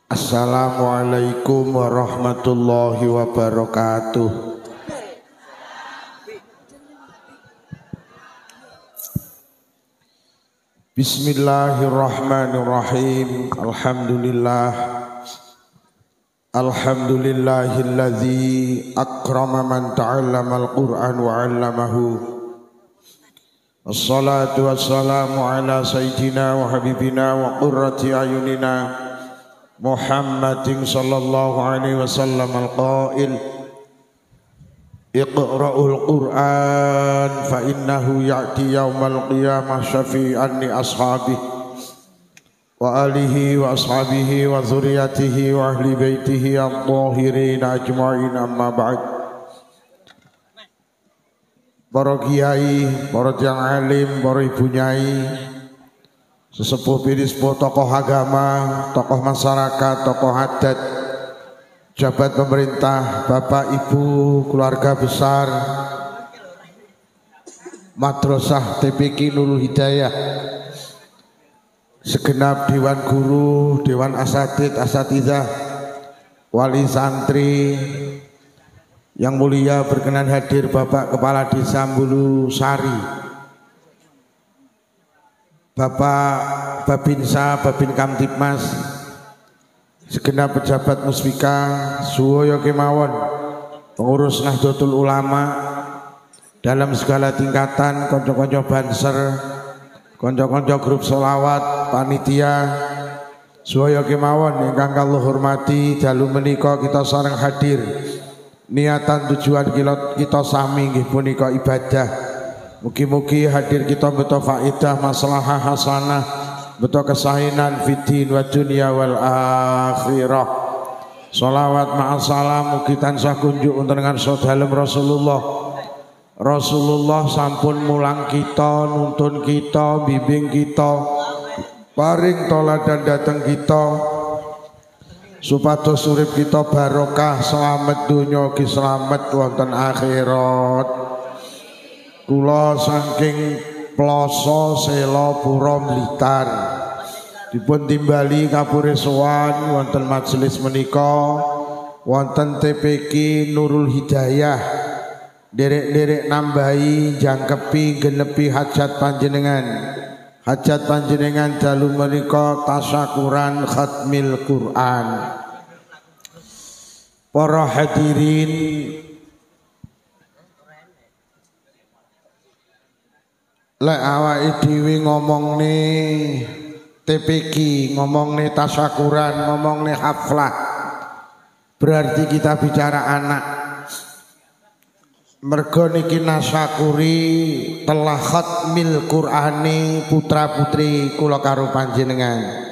Assalamualaikum warahmatullahi wabarakatuh. Bismillahirrahmanirrahim. Alhamdulillahilladzi akrama man ta'allama al-Qur'an wa 'allamahu. Wassalatu wassalamu ala sayyidina wa habibina wa qurrati ayunina Muhammadin sallallahu alaihi wasallam al-qail Iqra'ul Qur'an fa innahu ya'ti yawmal qiyamah syafi'an li ashabihi wa alihi wa ashabihi wa dzurriyyatihi wa ahli baitihi at-tahirin ajma'in, amma ba'd. Para kiai, para tiyang alim, para ibu nyai, sesepuh birispo, tokoh agama, tokoh masyarakat, tokoh adat, jabat pemerintah, bapak ibu, keluarga besar Madrasah TPQ Nurul Hidayah, segenap dewan guru, dewan asatidzah, wali santri yang mulia, berkenan hadir Bapak Kepala Desa Mbulu Sari, Bapak Babinsa, Babin Kamtibmas, segenap pejabat Musbika, suwoyo kemawon, pengurus Nahdlatul Ulama dalam segala tingkatan, konco-konco banser, konco-konco grup sholawat, panitia, suwoyo kemawon ingkang kula hormati, dalu menika kita sareng hadir. Niatan tujuan kita sami nggih punika ibadah. Mugi-mugi hadir kita beto faedah, maslahah hasanah, beto kesahinan fiddin wa dunya wal akhirah. Sholawat ma'asalam mugi tansah kunjuk dengan sadhalem Rasulullah sampun mulang kita, nuntun kita, bimbing kita, paring toladan dateng kita, supados urip kita barokah, selamat dunya ugi selamat wonten akhirat. Kula saking Ploso Sela Pura Blitar dipun timbali kapure sowan wonten majelis menika, wonten TPQ Nurul Hidayah, derek-derek nambahi jangkepi genepi hajat panjenengan dalu menika tasyakuran khatmil Quran. Para hadirin, lek awake dhewe ngomongne TPQ, ngomongne tasyakuran, ngomongne haflah, berarti kita bicara anak. Mergo niki nasyakuri telah khatmil Qur'ani putra-putri kula karo panjenengan.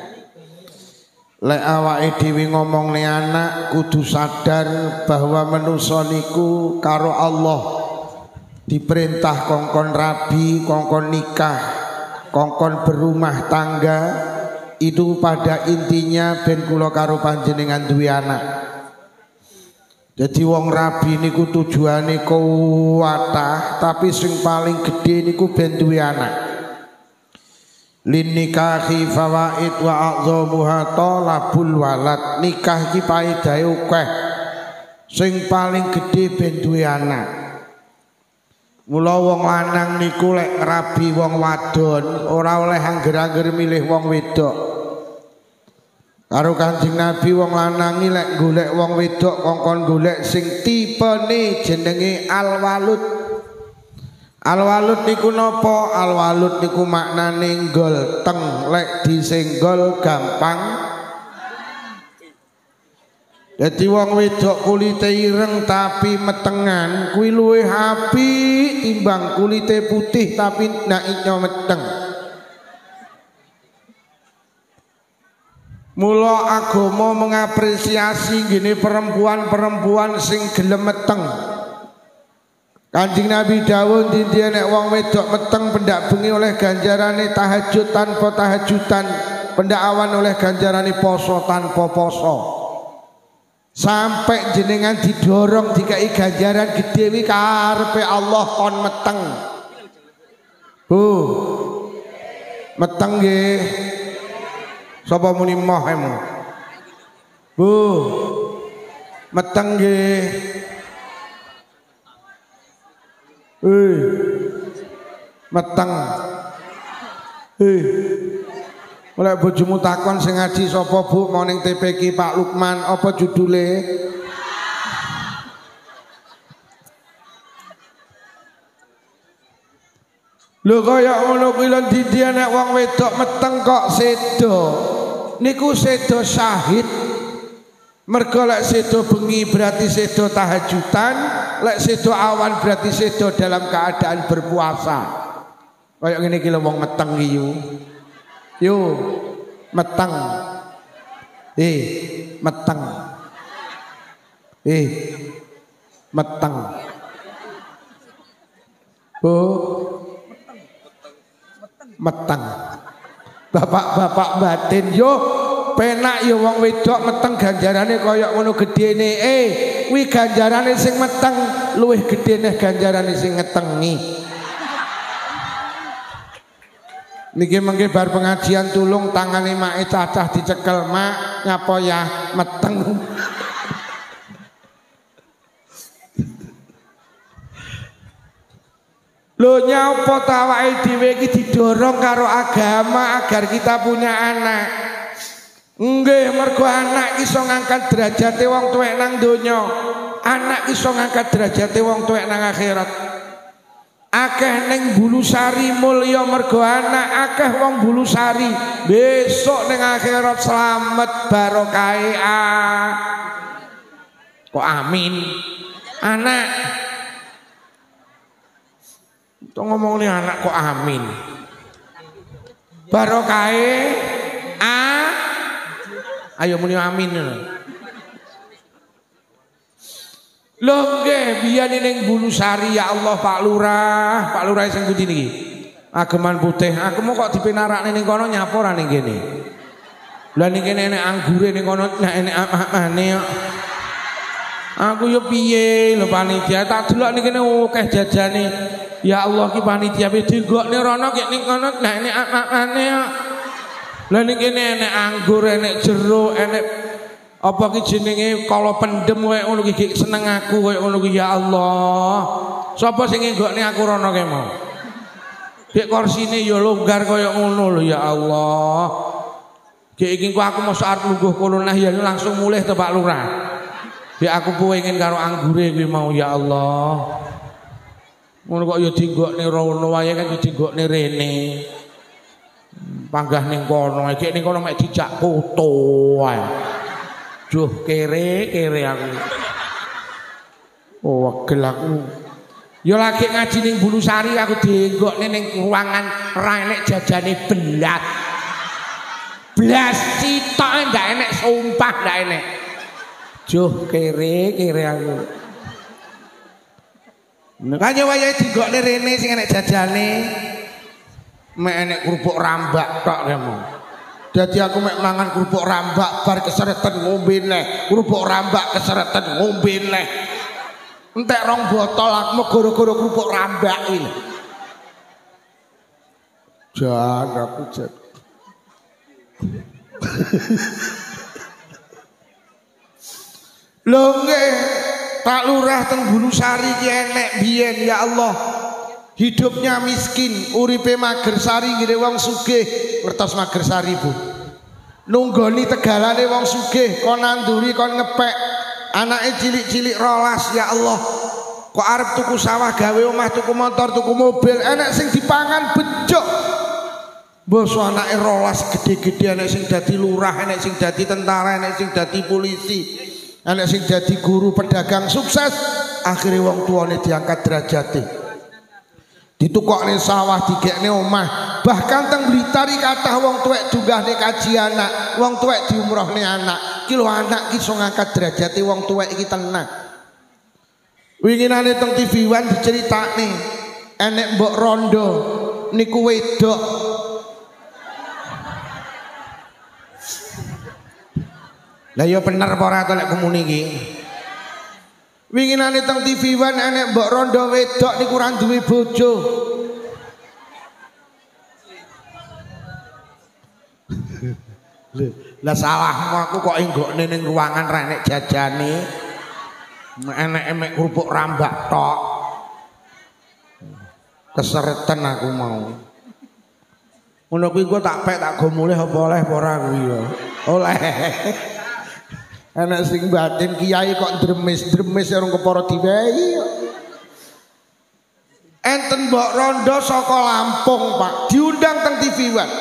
Lek awake dhewe ngomongne anak, kudu sadar bahwa manusa niku karo Allah diperintah kongkon rabi, kongkon nikah, kongkon berumah tangga. Itu pada intinya ben kula karo panjenengan duwe anak. Jadi wong rabi niku tujuane kuwatah, tapi sing paling gede niku ben duwe anak. Lin nikahi fawaid wa a'dhamuha talabul walad. Nikah iki paedahe akeh. Sing paling gede ben duwe anak. Mula wong lanang niku lek rabi wong wadon ora oleh angger-angger milih wong wedok. Karo Kanjeng Nabi wong lanang iki lek golek wong wedok kongkon golek sing tipene jenenge al-walud. Al-walud niku napa? Al-walud niku maknane golteng, lek disenggol gampang. Dadi wong wedok kulite ireng tapi metengan kuwi luwih apik timbang kulite putih tapi naiknya meteng. Mula agama mengapresiasi gini perempuan-perempuan sing gelem meteng. Kanjeng Nabi dawuh dinten nek wong wedok meteng pendak bengi oleh ganjarane tahajud tanpa tahajudan, pendak awan oleh ganjarane poso tanpa poso. Sampai jenengan didorong dikai ganjaran gede wi karepe Allah kon meteng. Meteng nggih. Sapa muni moh emu? Bu, meteng nggih. Meteng. Oleh bojomu takon sing ngaji sapa Bu, mau ning TPQ Pak Lukman, apa judule? Lho kaya ngono kuwi lho didi nek wong wedok meteng kok sedo. Niku sedo syahid. Mergo lek sedo bengi berarti sedo tahajudan, lek sedo awan berarti sedo dalam keadaan berpuasa. Kaya ngene iki lho wong meteng iki yo. Yo meteng. Meteng. Meteng. Meteng. Bapak-bapak batin yo penak yo wong wedok meteng ganjarane kaya ngono gedene. Kuwi ganjarane sing meteng luwih gedene ganjarane sing ngetengi. Niki mengke bar pengajian tulung tangane make cacah dicekel, Mak, nyapa ya meteng. Lho nyapa ta awake dhewe iki didorong karo agama agar kita punya anak. Nggih, mergo anak iso ngangkat derajate wong tuwek nang donya. Anak iso ngangkat derajate wong tuwek nang akhirat. Akeh ning Bulusari mulya mergo anak, akeh wong Bulusari besok ning akhirat slamet barokahe. Kok amin. Anak to ngomong nih anak kok amin. Barokahe ayo muni amin. Lho nggih biyen ning Bulusari ya Allah Pak Lurah sing pundi niki? Ageman Putih. Aku mau kok dipenarakne ning kono nyapa ora ning kene. Lah ning kene enek anggure ning kono nek enek amane kok. Aku yo piye lho panitia tak delok ning kene akeh jajane. Ya Allah ki panitia wis digokne rono kek ning kono nek enek amane kok. Lah ning kene enek anggur, enek jeruk, enek apa ki jenenge kala pendem kowe ngono ki seneng aku kowe ngono ki ya Allah. Sapa sing nggokne aku rono ke mau? Dek korsine ya longgar kaya ngono lho ya Allah. Dek iki aku mosok arep lungguh kono nah ya langsung mulih to Pak Lurah. Dek aku pengen karo anggure kuwi mau ya Allah. Ngono kok ya dinggokne rono wae kan dinggokne rene. Panggah ning kono, iki ning kono mek dijak foto wae. Duh kere aku. Oh wegel aku. Ya lagi ngaji ning Bulusari aku dienggokne ning ruangan ra enek jajane belas. Blas sitok ndak enek sumpah ndak enek. Duh kere aku. Makanya wayahe dienggokne rene sing enek jajane. Mek enek kerupuk rambak tok kamu. Jadi aku mek mangan kerupuk rambak bar keseretan ngombe neh. Kerupuk rambak keseretan ngombe neh. Entek 2 botol aku gara-gara kerupuk rambak iki. Jan aku jan. Lho nggih, Pak Lurah teng Bulusari ki enek biyen ya Allah. Hidupnya miskin, uripe Magersari ngene wong sugih, ngertos Magersari Bu. Nunggoni tegalane wong sugih, kon nanduri kon ngepek. Anake cilik-cilik 12 ya Allah. Kok arep tuku sawah gawe omah, tuku motor, tuku mobil, enek sing dipangan becuk. Boso anake 12 gede-gede, enek sing dadi lurah, enek sing dadi tentara, enek sing dadi polisi, enek sing dadi guru pedagang sukses. Akhire wong tuane diangkat derajate. Ditukokne sawah digekne omah. Bahkan teng Blitar kathah wong tuwek dunggahne kaji anak, wong tuwek diumrohne anak. Ki lho anak ki iso ngangkat derajate wong tuwek iki tenang. Winginane teng TV One diceritakne enek mbok rondo niku wedok. Lah ya bener apa ora to lek kumuni iki. Winginane teng TV One enek mbok rondo wedok niku ora duwe bojo. Lah salahmu aku kok enggokne ning ruangan ra enek jajane. Enek kerupuk rambak tok. Kesereten aku mau. Ngono kuwi kok tak pek tak go mulih apa oleh apa ora kuwi ya. Oleh. Enek sing batin kiai kok dremis orang kepara diwehi. Enten mbok rondo saka Lampung, Pak. Diundang teng TV One.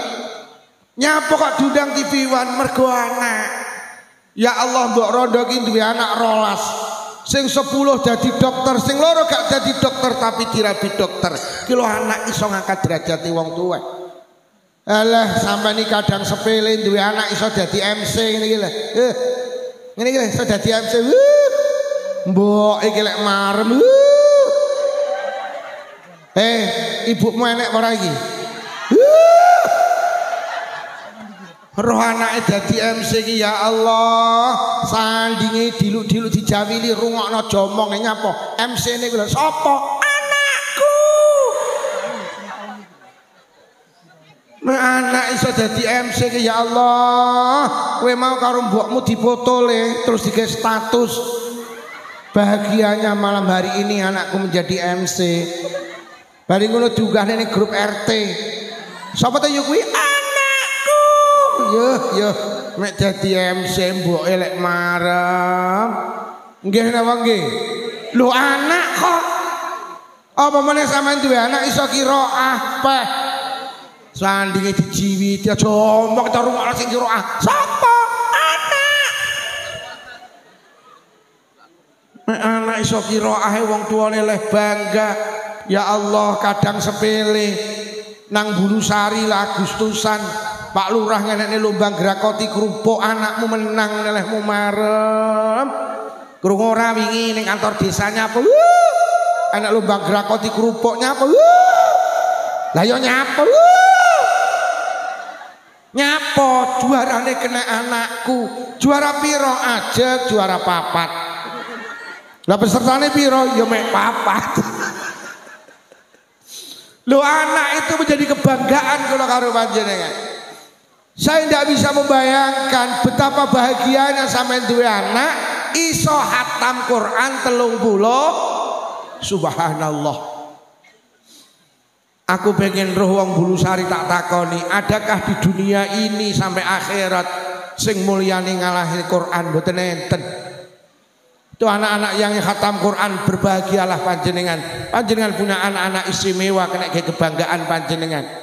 Nyapa kok diundang TV One mergo anak. Ya Allah mbok rondo ki duwe anak 12. Sing 10 jadi dokter, sing loro gak jadi dokter tapi dirabi dokter. Ki lho anak iso ngangkat derajate wong tuwa. Alah sampean iki kadang sepele duwe anak iso dadi MC ngene iki lho. Ngene iki lho iso dadi MC. Mbok iki lek marem. Ibumu enek ora iki? Roh anake dadi MC iki ya Allah, sandinge diluk-diluk dijawili rungokno jomong nyapa? MC-ne kuwi lho sapa? Anakku. Nek anak iso dadi MC iki ya Allah, kowe mau karo mbokmu dipoto le terus dikek status. Bahagianya malam hari ini anakku menjadi MC. Bari ngono diunggahne ning grup RT. Sapa ta yo kuwi? Yo mek dadi MC mbok elek marem. Nggih napa nggih? Lho anak kok. Apa meneh sampean duwe anak iso qiraah peh. Sandinge dijiwiti aja omong ta rungokno sing qiraah. Sapa? Anak. Mek anak iso qiraahe wong tuane leh bangga. Ya Allah kadang sepele nang Bulusari lah Agustusan. Pak Lurah ngenekne lomba grakoti kerupuk anakmu menang nelehmu marem. Krungu ora wingi ning kantor desanya apa? Anak lomba grakoti kerupuk nyapa? Lah yo nyapa? Nyapa juarane kena anakku. Juara piro aja juara papat. Lah pesertane piro? Yo mek papat. Lo anak itu menjadi kebanggaan kalau karo panjenengan. Saya tidak bisa membayangkan betapa bahagianya sampai duwe anak iso hatam Quran 30. Subhanallah. Aku pengen roh wong Bulusari tak takoni, adakah di dunia ini sampai akhirat sing mulyane ngalahi Quran mboten enten. Itu anak-anak yang khatam Quran berbahagialah panjenengan. Panjenengan punya anak-anak istimewa kena kebanggaan panjenengan.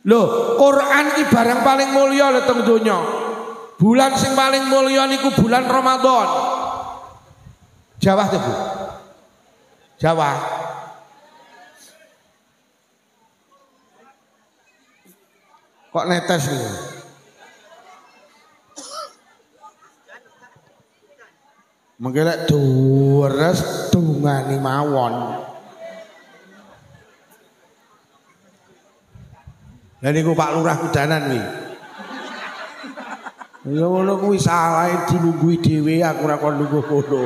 Loh, Quran iki barang paling mulia lho teng donya. Bulan sing paling mulia niku bulan Ramadan. Jawa tuh, Bu. Jawa. Kok netes nih? Menggelek deres dungani mawon. Lah niku Pak Lurah kudanan wi. Ya ngono kuwi salah dilunggui dhewe aku ora kon lungguh kono.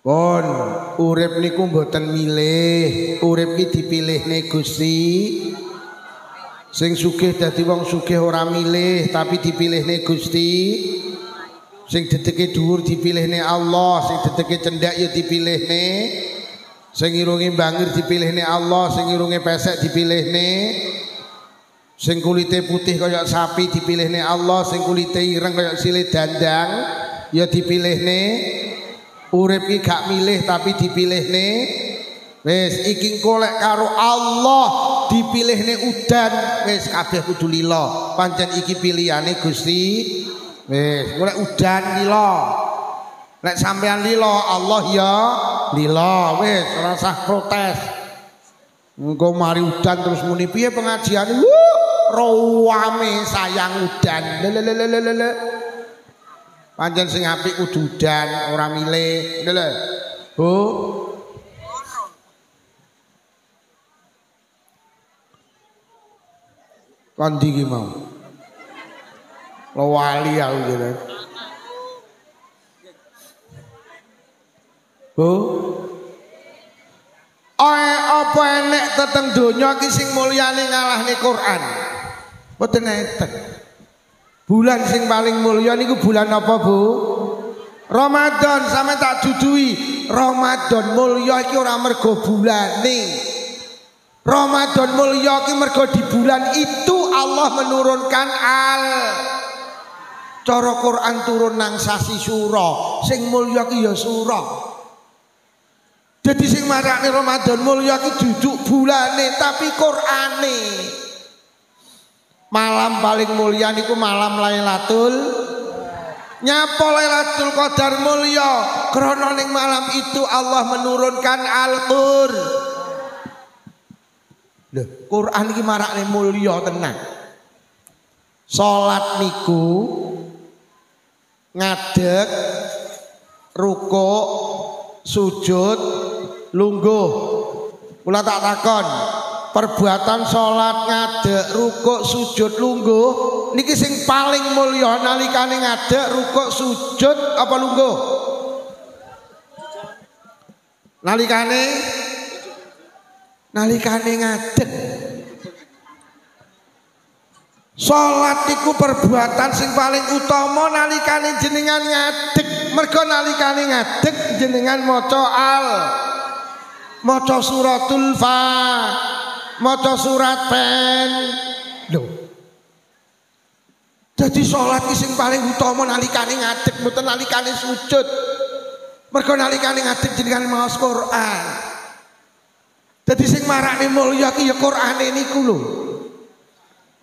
Pun urip niku mboten milih, urip iki dipilihne Gusti. Sing sugih dadi wong sugih ora milih tapi dipilihne Gusti. Sing dedeke dhuwur dipilihne Allah, sing dedeke cendak ya dipilihne. Sing irunge bangir dipilihne Allah, sing irunge pesek dipilihne. Sing kulite putih kaya sapi dipilihne Allah, sing kulite ireng kaya sile dandang ya dipilihne. Urip iki gak milih tapi dipilihne. Wis iki golek karo Allah dipilihne udan, wis kabeh kudu lila. Pancen iki pilihane Gusti. Wis golek udan lila. Nek sampean lila Allah ya lila. Wis ora usah protes. Engko mari udan terus muni piye pengajian? Rawame sayang udan. Lelelelelele. Pancen sing apik kudu udan, ora milih. Lho. Bu. Kondi ki mau. Wali aku gitu. Bu. Apa enek teteng donya iki sing mulyane ngalahne Quran? Mboten enten. Bulan sing paling mulya niku bulan apa, Bu? Ramadan. Sampe tak dudui. Ramadan mulya iki ora mergo bulane. Ramadan mulya iki mergo di bulan itu Allah menurunkan cara Quran turun nang sasi Sura. Sing mulya iki ya Sura. Jadi sing marakne Ramadan mulya iki duduk bulane tapi Qur'ane. Malam paling mulya niku malam Lailatul. Nyapa Lailatul Qadar mulya krana ning malam itu Allah menurunkan Al-Qur'an. Lho, Quran iki marakne mulya tenan. Salat niku ngadeg, rukuk, sujud, lungguh. Kula tak takon, perbuatan salat ngadeg, rukuk, sujud, lungguh niki sing paling mulya nalikane ngadeg, rukuk, sujud apa lungguh? Nalikane ngadeg. Salat iku perbuatan sing paling utama nalikane jenengan ngadeg. Mergo nalikane ngadeg jenengan maca suratul maca surat pen. Lho. Jadi salat iki sing paling utama nalikane ngadeg, mboten nalikane sujud. Mergo nalikane ngadeg jenengan maos Quran. Jadi sing marakne mulya ki ya Qur'ane niku lho.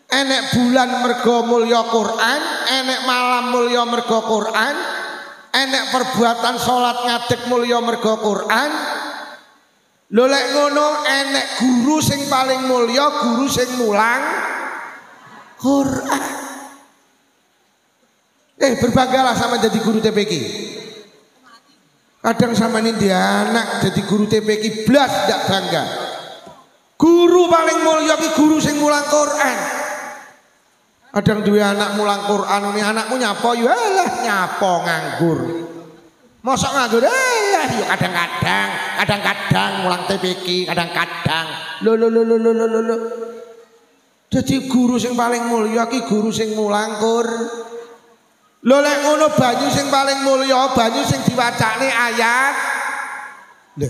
Enek bulan mergo mulya Quran, enek malam mulya mergo Quran, enek perbuatan salat ngadeg mulya mergo Quran. Lho lek ngono enek guru sing paling mulya, guru sing mulang Quran. Berbanggalah sama jadi guru TPQ. Kadang sama ini dia anak jadi guru TPQ blas ndak bangga. Guru paling mulya ki guru sing mulang Quran. Kadang duwe anak mulang Quran, ini anakmu nyapa yo alah nyapa nganggur. Mosok nganggur yo kadang-kadang mulang TPQ, kadang-kadang. Lho. Jadi guru sing paling mulya ki guru sing mulang Quran. Lho lek ngono banyu sing paling mulya, banyu sing diwacane ayat. Lho,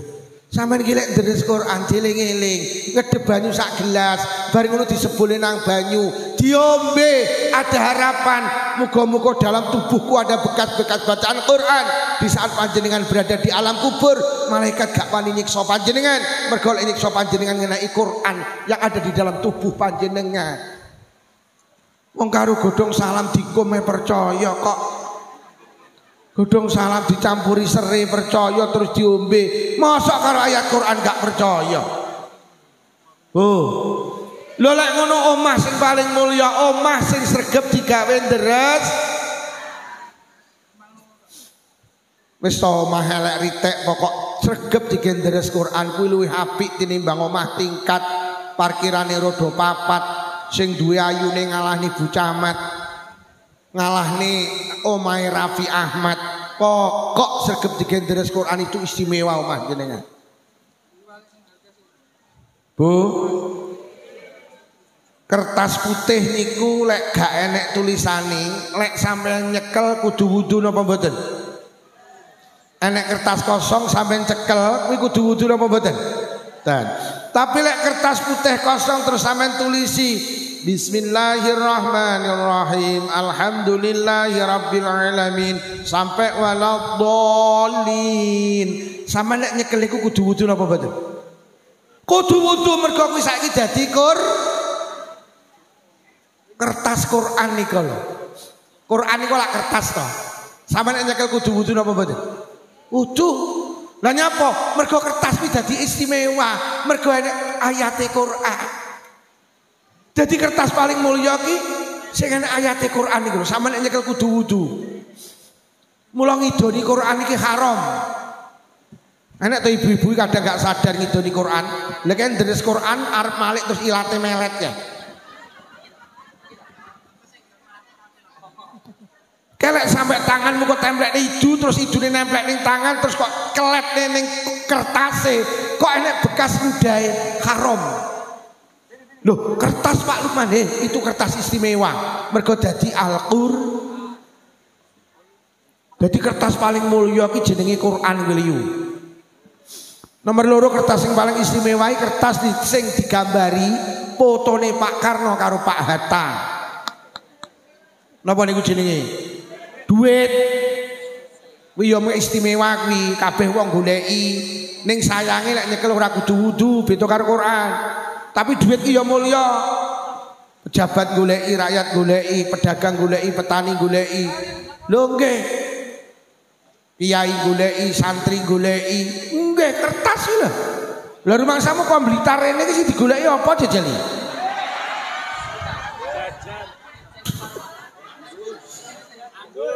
sampeyan iki lek deres Quran dieling-eling, ngedhep banyu sak gelas, bar ngono disebule nang banyu, diombe, ada harapan muga-muga dalam tubuhku ada bekas-bekas bacaan Quran. Di saat panjenengan berada di alam kubur, malaikat gak wani nyiksa panjenengan, mergo lek nyiksa panjenengan ngenai Quran yang ada di dalam tubuh panjenengan. Wong karo godhong salam dikume percaya kok. Godhong salam dicampuri sere percaya terus diombe. Masa karo ayat Quran gak percaya? Lho lek ngono omah sing paling mulya, omah sing sregep digawe deres. Wis to omah elek ritek pokok sregep digawe deres Quran kuwi luwih apik tinimbang omah tingkat parkirane rodo papat. Sing duwe ayune ngalahni Bu Camat, ngalahni omahe Raffi Ahmad. Pokok sregep digendres Quran itu istimewa omah jenengan. Bu, kertas putih niku lek gak enek tulisane, lek sampeyan nyekel kudu wudu napa mboten? Enek kertas kosong sampeyan cekel kuwi kudu wudu napa mboten? Tapi lek kertas putih kosong terus sampean tulisi Bismillahirrahmanirrahim Alhamdulillahirabbil alamin sampai waladhdallin. Sampeyan lek nyekel iku kudu wudu napa mboten? Kudu wudu mergo kuwi saiki dadi kertas Quran niku lho. Quran niku lak kertas to. Sampeyan lek nyekel kudu wudu napa mboten? Wudu. Lah nyapa? Mergo kertas kuwi dadi istimewa, mergo enek ayate Quran. Jadi kertas paling mulya ki sing enek ayate Quran niku lho, sampeyan nyekel kudu wudu. Mula ngidoni Quran iki haram. Enek to ibu-ibu kadang gak sadar ngidoni Quran. Lek kan deres Quran arep malik terus ilate melet ya. Kelek sampai tanganmu kok templek idu terus idune nemplek ning tangan terus kok kelet ning kertase kok enek bekas ludahe haram. Loh, kertas Pak Lukman itu kertas istimewa. Mergo dadi Al-Qur'an. Dadi kertas paling mulya ki jenenge Quran Wiliyu. Nomor loro kertas yang paling istimewa kertas sing digambari fotone Pak Karno karo Pak Hatta. Napa niku jenenge? Duit kuwi yo istimewa kuwi kabeh wong goleki ning sayange lek nyekel ora kudu wudu beda karo Quran tapi duit ki yo mulya pejabat goleki rakyat goleki pedagang goleki petani goleki lho nggih kiai goleki santri goleki nggih kertas lho lha rumangsamu kok Blitar rene iki sing digoleki apa jajali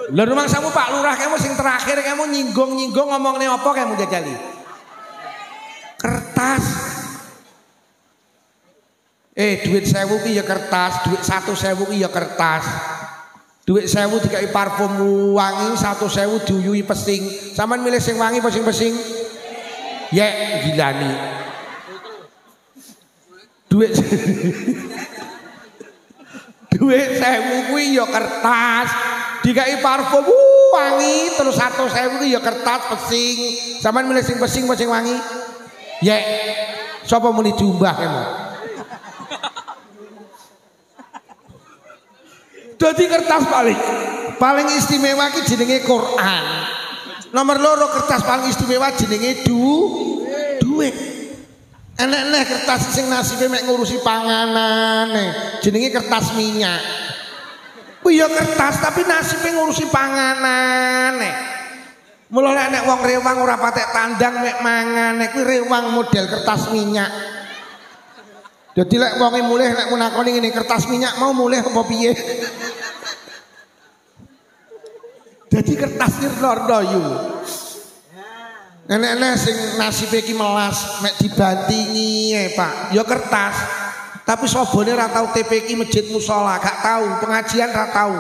lho rumah samu Pak Lurah kamu sing terakhir kamu nyinggung-nyinggung ngomongne apa kamu jajali? Kertas. Duit 1000 ki ya kertas, duit 1.000 ki ya kertas. Duit 1000 dikai parfum wangi, 1.000 diuyui pesing. Sampeyan milih sing wangi apa sing pesing? Ya gilani. Duit duit 1000 kuwi ya kertas. Dikai parfum wangi terus 1.000 ya kertas pesing. Sampeyan milih sing pesing apa sing wangi? Ya. Sapa muni diumbah kamu? Dadi kertas paling istimewa ki jenenge Quran. Nomor loro kertas paling istimewa jenenge duit. Enek-enek kertas sing nasibe mek ngurusi panganan jenenge kertas minyak. Kuwi ya kertas tapi nasibe ngurusi panganan Mula nek wong rewang ora patek tandang mek mangan kuwi rewang model kertas minyak. Dadi lek wonge mulih nek menakoni ngene kertas minyak mau mulih apa piye? Dadi kertas nirno yu. Nenek-nenek sing nasibe ki melas mek dibantingi Pak. Ya kertas. Tapi sobone ora tau TPK masjid musala, gak tahu, pengajian ora tahu.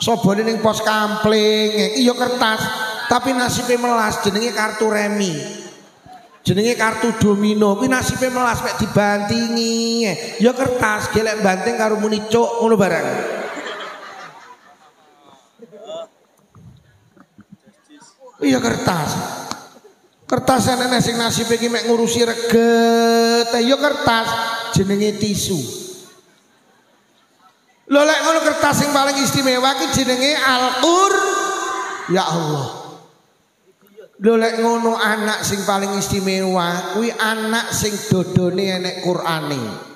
Sobone ning pos kampling, iya kertas, tapi nasibe melas jenenge kartu remi. Jenenge kartu domino, kuwi nasibe melas mek dibantingi. Ya kertas, gelek banting karo muni cuk ngono barang. Iya kertas. Kertas enek sing nasibe iki mek ngurusi reget, ya kertas jenenge tisu. Lho lek ngono kertas sing paling istimewa ki jenenge Al-Qur'an. Ya Allah. Lho lek ngono anak sing paling istimewa kuwi anak sing dodone enek Qur'ane.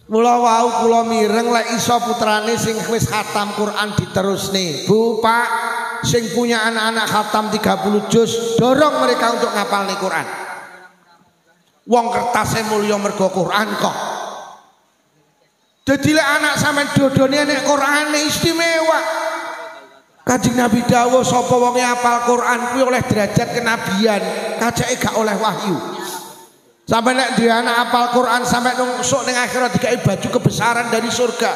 Mula wau kula mireng lek iso putrane sing wis khatam Quran diterusne. Bu, Pak, sing punya anak-anak khatam 30 juz, dorong mereka untuk ngapalne Quran. Wong kertasé mulya mergo Quran kok. Dadi lek anak sampean dodone nek Qur'ane istimewa. Kanjeng Nabi dawuh sapa wonge hafal Quran kuwi oleh derajat kenabian, kacake gak oleh wahyu. Sampai nek duwe anak hafal Quran sampai nungsuk ning akhirat dikai baju kebesaran dari surga.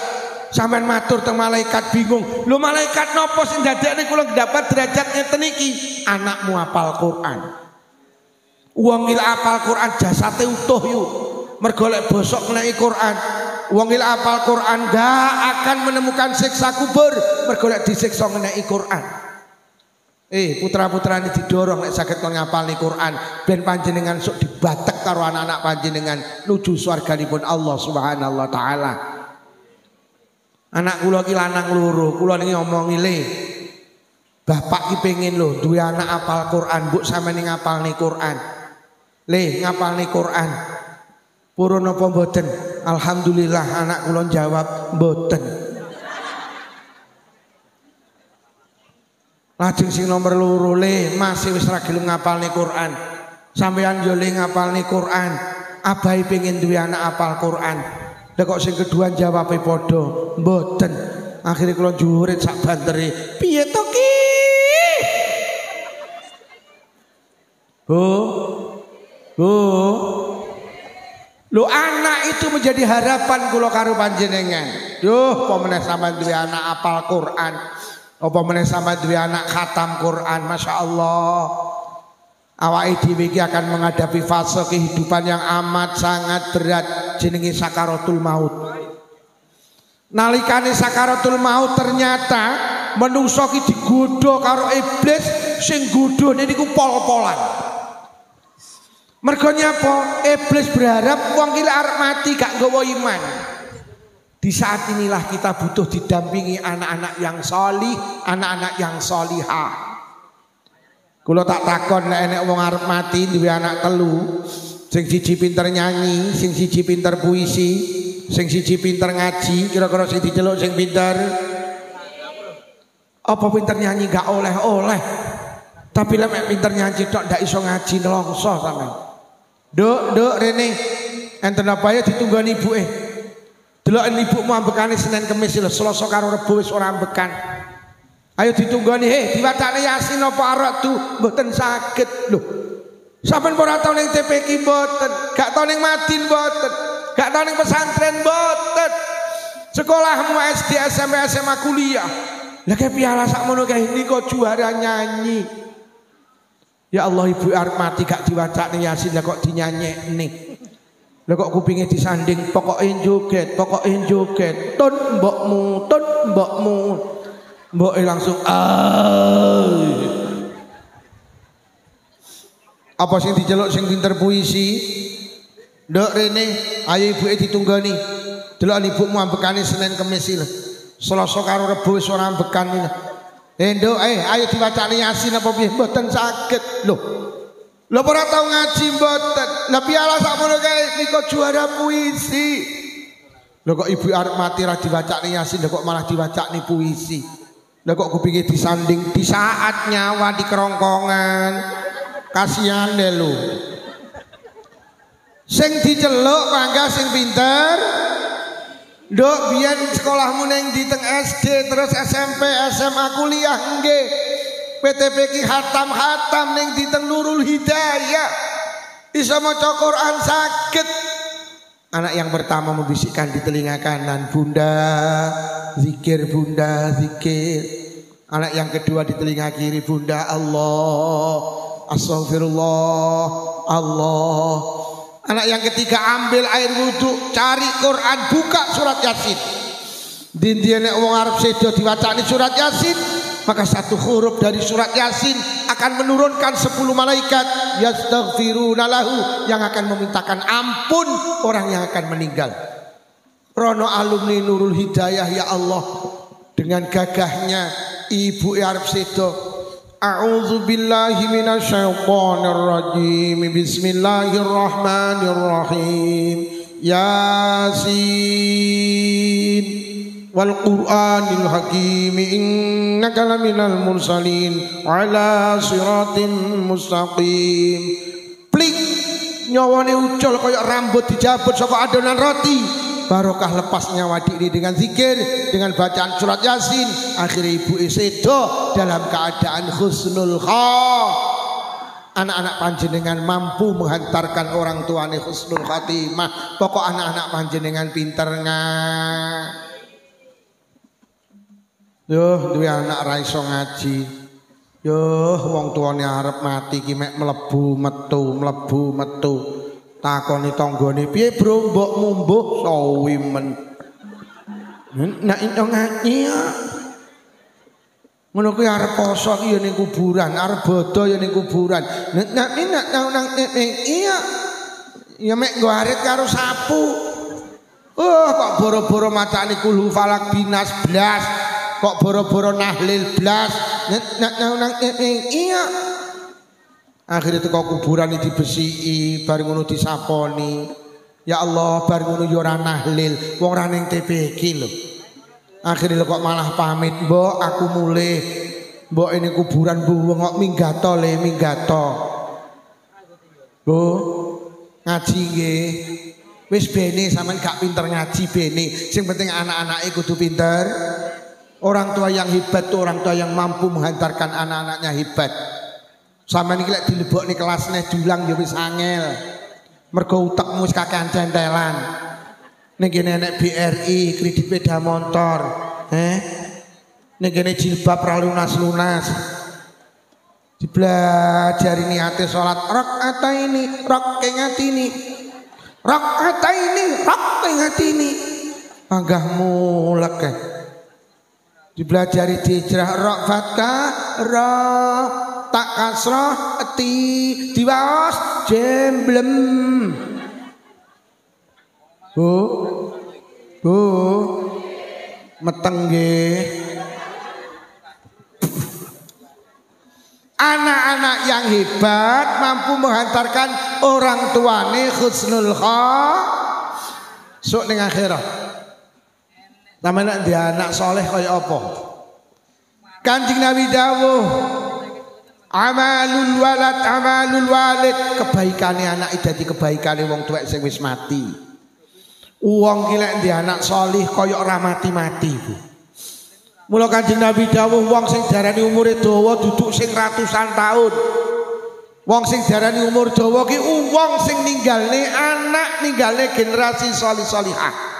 Sampeyan matur teng malaikat bingung. Lho malaikat napa sing dadekne kula dapat derajat ngeten iki? Anakmu hafal Quran. Wong il hafal Quran jasate utuh yuk. Mergo lek bosok ngeneki Quran. Wong il hafal Quran gak akan menemukan siksa kubur mergo lek disiksa ngeneki Quran. Putra-putrane didorong lek saged kon ngapalni Quran ben panjenengan sok dibatek karo anak-anak panjenengan nuju swarganipun Allah Subhanahu wa taala. Anak kula ki lanang loro, kula niki ngomongi le. Bapak ki pengen lho duwe anak hafal Quran, mbok sampeyan ngapalni Quran. Le ngapalni Quran. Purun apa mboten? Alhamdulillah anak kula jawab mboten. Lajeng sing nomor loro le masih wis ra gelem ngapalni Quran. Sampeyan yo le ngapalni Quran. Abahe pengen duwe anak hafal Quran. Lah kok sing kedua jawabe padha, mboten. Akhire kula jurit sak bantere. Piye to ki? Bu. Lo anak itu menjadi harapan kula karo panjenengan. Duh, apa meneh sampean duwe anak hafal Quran. Apa meneh sampean duwe anak khatam Quran, Masya Allah. Awake dhewe iki akan menghadapi fase kehidupan yang amat sangat berat jenenge sakaratul maut. Nalikane sakaratul maut ternyata menungso ki digodha karo iblis sing godhone niku pol-polan. Mergo nyapa? Iblis berharap wong ki arep mati gak nggawa iman. Di saat inilah kita butuh didampingi anak-anak yang sholih, anak-anak yang sholihah. Kula tak takon nek enek wong arep mati duwe anak telu, sing siji pinter nyanyi, sing siji pinter puisi, sing siji pinter ngaji, kira-kira sing diceluk sing pinter. Apa pinter nyanyi gak oleh-oleh. Tapi lek pinter nyanyi tok ndak iso ngaji nelongso sampean. Nduk rene enten apa ya ditunggoni ibuke. Deloken ibumu ambekane Senin Kamis lho, Selasa karo Rebo wis ora ambekan. Ayo ditunggoni, diwacane Yasin apa arek tu mboten saged lho. Sampeyan ora tau ning TPQ mboten, gak tau ning Madin mboten, gak tau ning pesantren mboten. Sekolahmu SD, SMP, SMA, kuliah. Lah kayak piala sakmono kae niku juara nyanyi. Ya Allah, ibu arep mati gak diwacane Yasin lah kok dinyanyekne. Lah kok kupinge disanding pokoke joget, tun mbokmu. Mbok langsung apa sing diceluk sing pinter puisi. Nduk rene ayo ibuke ditunggoni. Delok ibumu ambekane Senin Kamis lho. Selasa karo Rebo wis ora ambekan lho. Nduk ayo diwacane Yasin apa piye mboten saged lho. Lha ora tau ngaji mboten. Lah piala sakmono kae niku juara puisi. Lho kok ibu arep mati ra diwacane Yasin lho kok malah diwacane puisi. Lah kok kupinge disanding di saat nyawa di kerongkongan. Kasihan deh lu. Sing diceluk mangga sing pinter. Nduk biyen sekolahmu ning di teng SD terus SMP, SMA, kuliah nggih. PTPQ khatam ning di teng Nurul Hidayah. Iso maca Quran saged. Anak yang pertama membisikkan di telinga kanan, Bunda, zikir Bunda, zikir. Anak yang kedua di telinga kiri, Bunda, Allah, astagfirullah, Allah. Anak yang ketiga ambil air wudhu, cari Quran, buka surat Yasin. Dindi nek wong arep sedo diwacani surat Yasin, maka satu huruf dari surat Yasin akan menurunkan 10 malaikat yastaghfiruna lahu yang akan memintakan ampun orang yang akan meninggal. Rono alumni Nurul Hidayah ya Allah dengan gagahnya ibu arep sedo. A'udzu billahi minasyaitonir rajim. Bismillahirrahmanirrahim. Yasin wal Qur'anil Hakim innaka laminal mursalin ala siratin mustaqim. Plik nyawane ucul kaya rambut dijabut saka adonan roti. Barokah lepas nyawa diri dengan zikir, dengan bacaan surat Yasin. Akhirnya ibu sedo dalam keadaan husnul khatimah. Anak-anak panjenengan mampu menghantarkan orang tuane husnul khatimah. Pokok anak-anak panjenengan pinter nggak. Duh, duwe anak ra iso ngaji. Yo, wong tuane arep mati ki mek mlebu metu. Takoni tanggane, "Piye, Bro? Mbokmu mbuh sawi men." Nek iso ngaji ya. Ngono kuwi arep poso ki ya ning kuburan, arep bodo ya ning kuburan. Nek nang iya. Ya mek nggo arit karo sapu. Kok boro-boro macane kulhu falak binas blas. Kok boro-boro nahlil blas. Nang iya. Akhirnya teko kuburan iki dibesiki, bareng ngono disaponi. Ya Allah, bareng ngono yo ora nahlil, wong ora ning TPQ lho. Akhirnya kok malah pamit, "Mbok, aku mulih. Mbok ini kuburan buwong kok minggato le, minggato." Bu, ngaji nggih. Wis bene sampean gak pinter ngaji bene. Sing penting anak-anake kudu pinter. Orang tua yang hebat tuh orang tua yang mampu menghantarkan anak-anaknya hebat. Sampeyan iki lek dilebokne kelasne dulang ya wis angel. Mergo utekmu wis kakean centelan. Ning kene enek BRI, kredit sepeda motor. ning kene jilbab ra lunas-lunas. Dibelajari niate salat rakaataini rakaatini rakaataini rakaatini anggah mulek. Dibelajari dijrah ra fatka ra tak kasrah ti diwaos jemblem. Bu meteng nggih. Anak-anak yang hebat mampu menghantarkan orang tuane husnul sok ning akhirat. Namanya dia anak soleh kaya apa? Kanjeng Nabi dawuh, amalul walid, kebaikane anak dadi kebaikane wong tuwek sing wis mati. Wong ki lek dia anak soleh kaya ora mati-mati, Bu. Mula Kanjeng Nabi dawuh wong sing darani umure dawa duduk sing ratusan tahun. Wong sing darani umur dawa ki wong sing ninggalne anak, ninggalne generasi salih-salihah.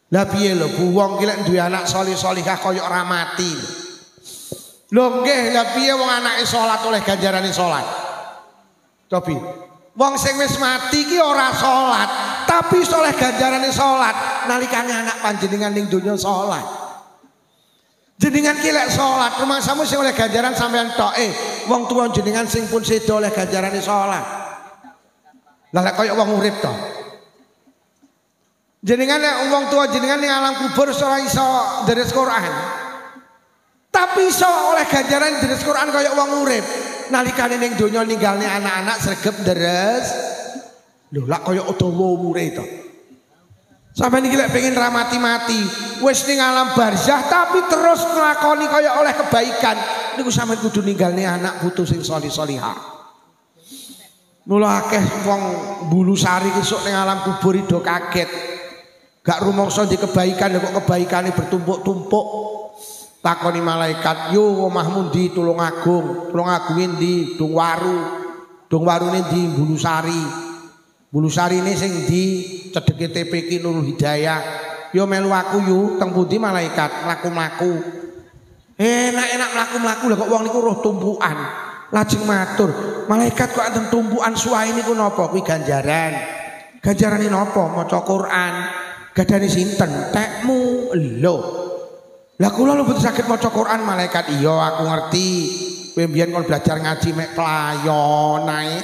Lah piye lho Bu, wong ki lek duwe anak salih-salihah kaya ora mati. Lho nggih, lah piye wong anake salat oleh ganjarane salat? Cobi. Wong sing wis mati ki ora salat, tapi oleh ganjarane salat nalikane anak panjenengan ning donya salat. Jenengan ki lek salat, rumangsamu sing oleh ganjaran sampean toke, wong tuwa jenengan sing pun sedo oleh ganjarane salat. Lah lek kaya wong urip to. Jenengan lek wong tuwa jenengan ning alam kubur ora iso deres Quran. Tapi iso oleh ganjaran deres Quran kaya wong urip. Nalikane ning donya ninggalne anak-anak sregep deres. Lho lak kaya dawa umure to. Sampai ini lek pengen ra mati-mati, wis ning alam barzah tapi terus nglakoni kaya oleh kebaikan, niku sampeyan kudu ninggalne anak putu sing salih-salihah. Mula akeh wong bulu sari esuk ning alam kubur do kaget. Gak rumangsa di kebaikan kok kebaikane bertumpuk-tumpuk. Takoni malaikat, "Yo omahmu ndi Tulungagung? Tulungagung ndi? Dung Waru. Dung Warune ndi Bulu Sari. Bulu Sari ini sing di cedeke TPK Nurul Hidayah. Yo melu aku yu teng pundi malaikat mlaku-mlaku. Enak-enak mlaku-mlaku lha kok wong niku roh tumpukan. Lajeng matur, malaikat kok enten tumpukan suwahe niku napa? Kuwi ganjaran. Ganjarane napa? Maca Quran. Gadane sinten? Tekmu. Lho. Lah kula lho mboten saged maca Quran malaikat. Iya aku ngerti. Kowe mbiyen kon belajar ngaji mek playon ae.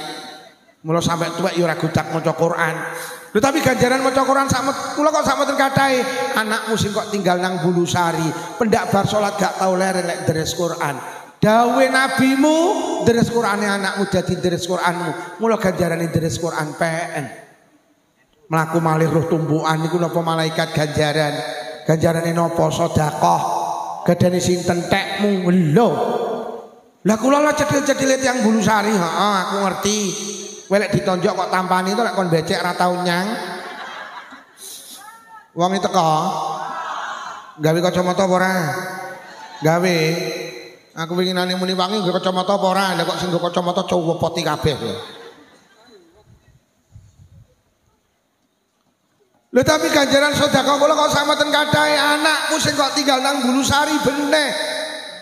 Mula sampai tuwek ya ora godak maca Quran. Lho tapi ganjaran maca Quran kula kok sakmeten kathah anakmu sing kok tinggal nang Bulu Sari, pendak bar salat gak tau leren lek deres Quran. Dawe nabimu deres Qurane anakmu dadi deres Quranmu. Mula ganjarane deres Quran PN. Mlaku malih roh tumbukan niku napa malaikat ganjaran. Ganjarane napa? Sedekah. Gadane sinten tekmu. Lho. Lah kula lah cedhil-cedhile tiyang Bulu Sari, heeh aku ngerti. Welek ditonjok kok tampani itu lek kon becek ra tau nyang. Wong iki teko. Gawe kacamata apa ora? Gawe. Aku winginane muni wangi nggo kacamata apa ora? Lah kok sing nggo kacamata cowopoti kabeh. Lho tapi ganjaran sedekah kula kok sampeyan kadhae anakku sing kok tinggal nang Bulu Sari beneh.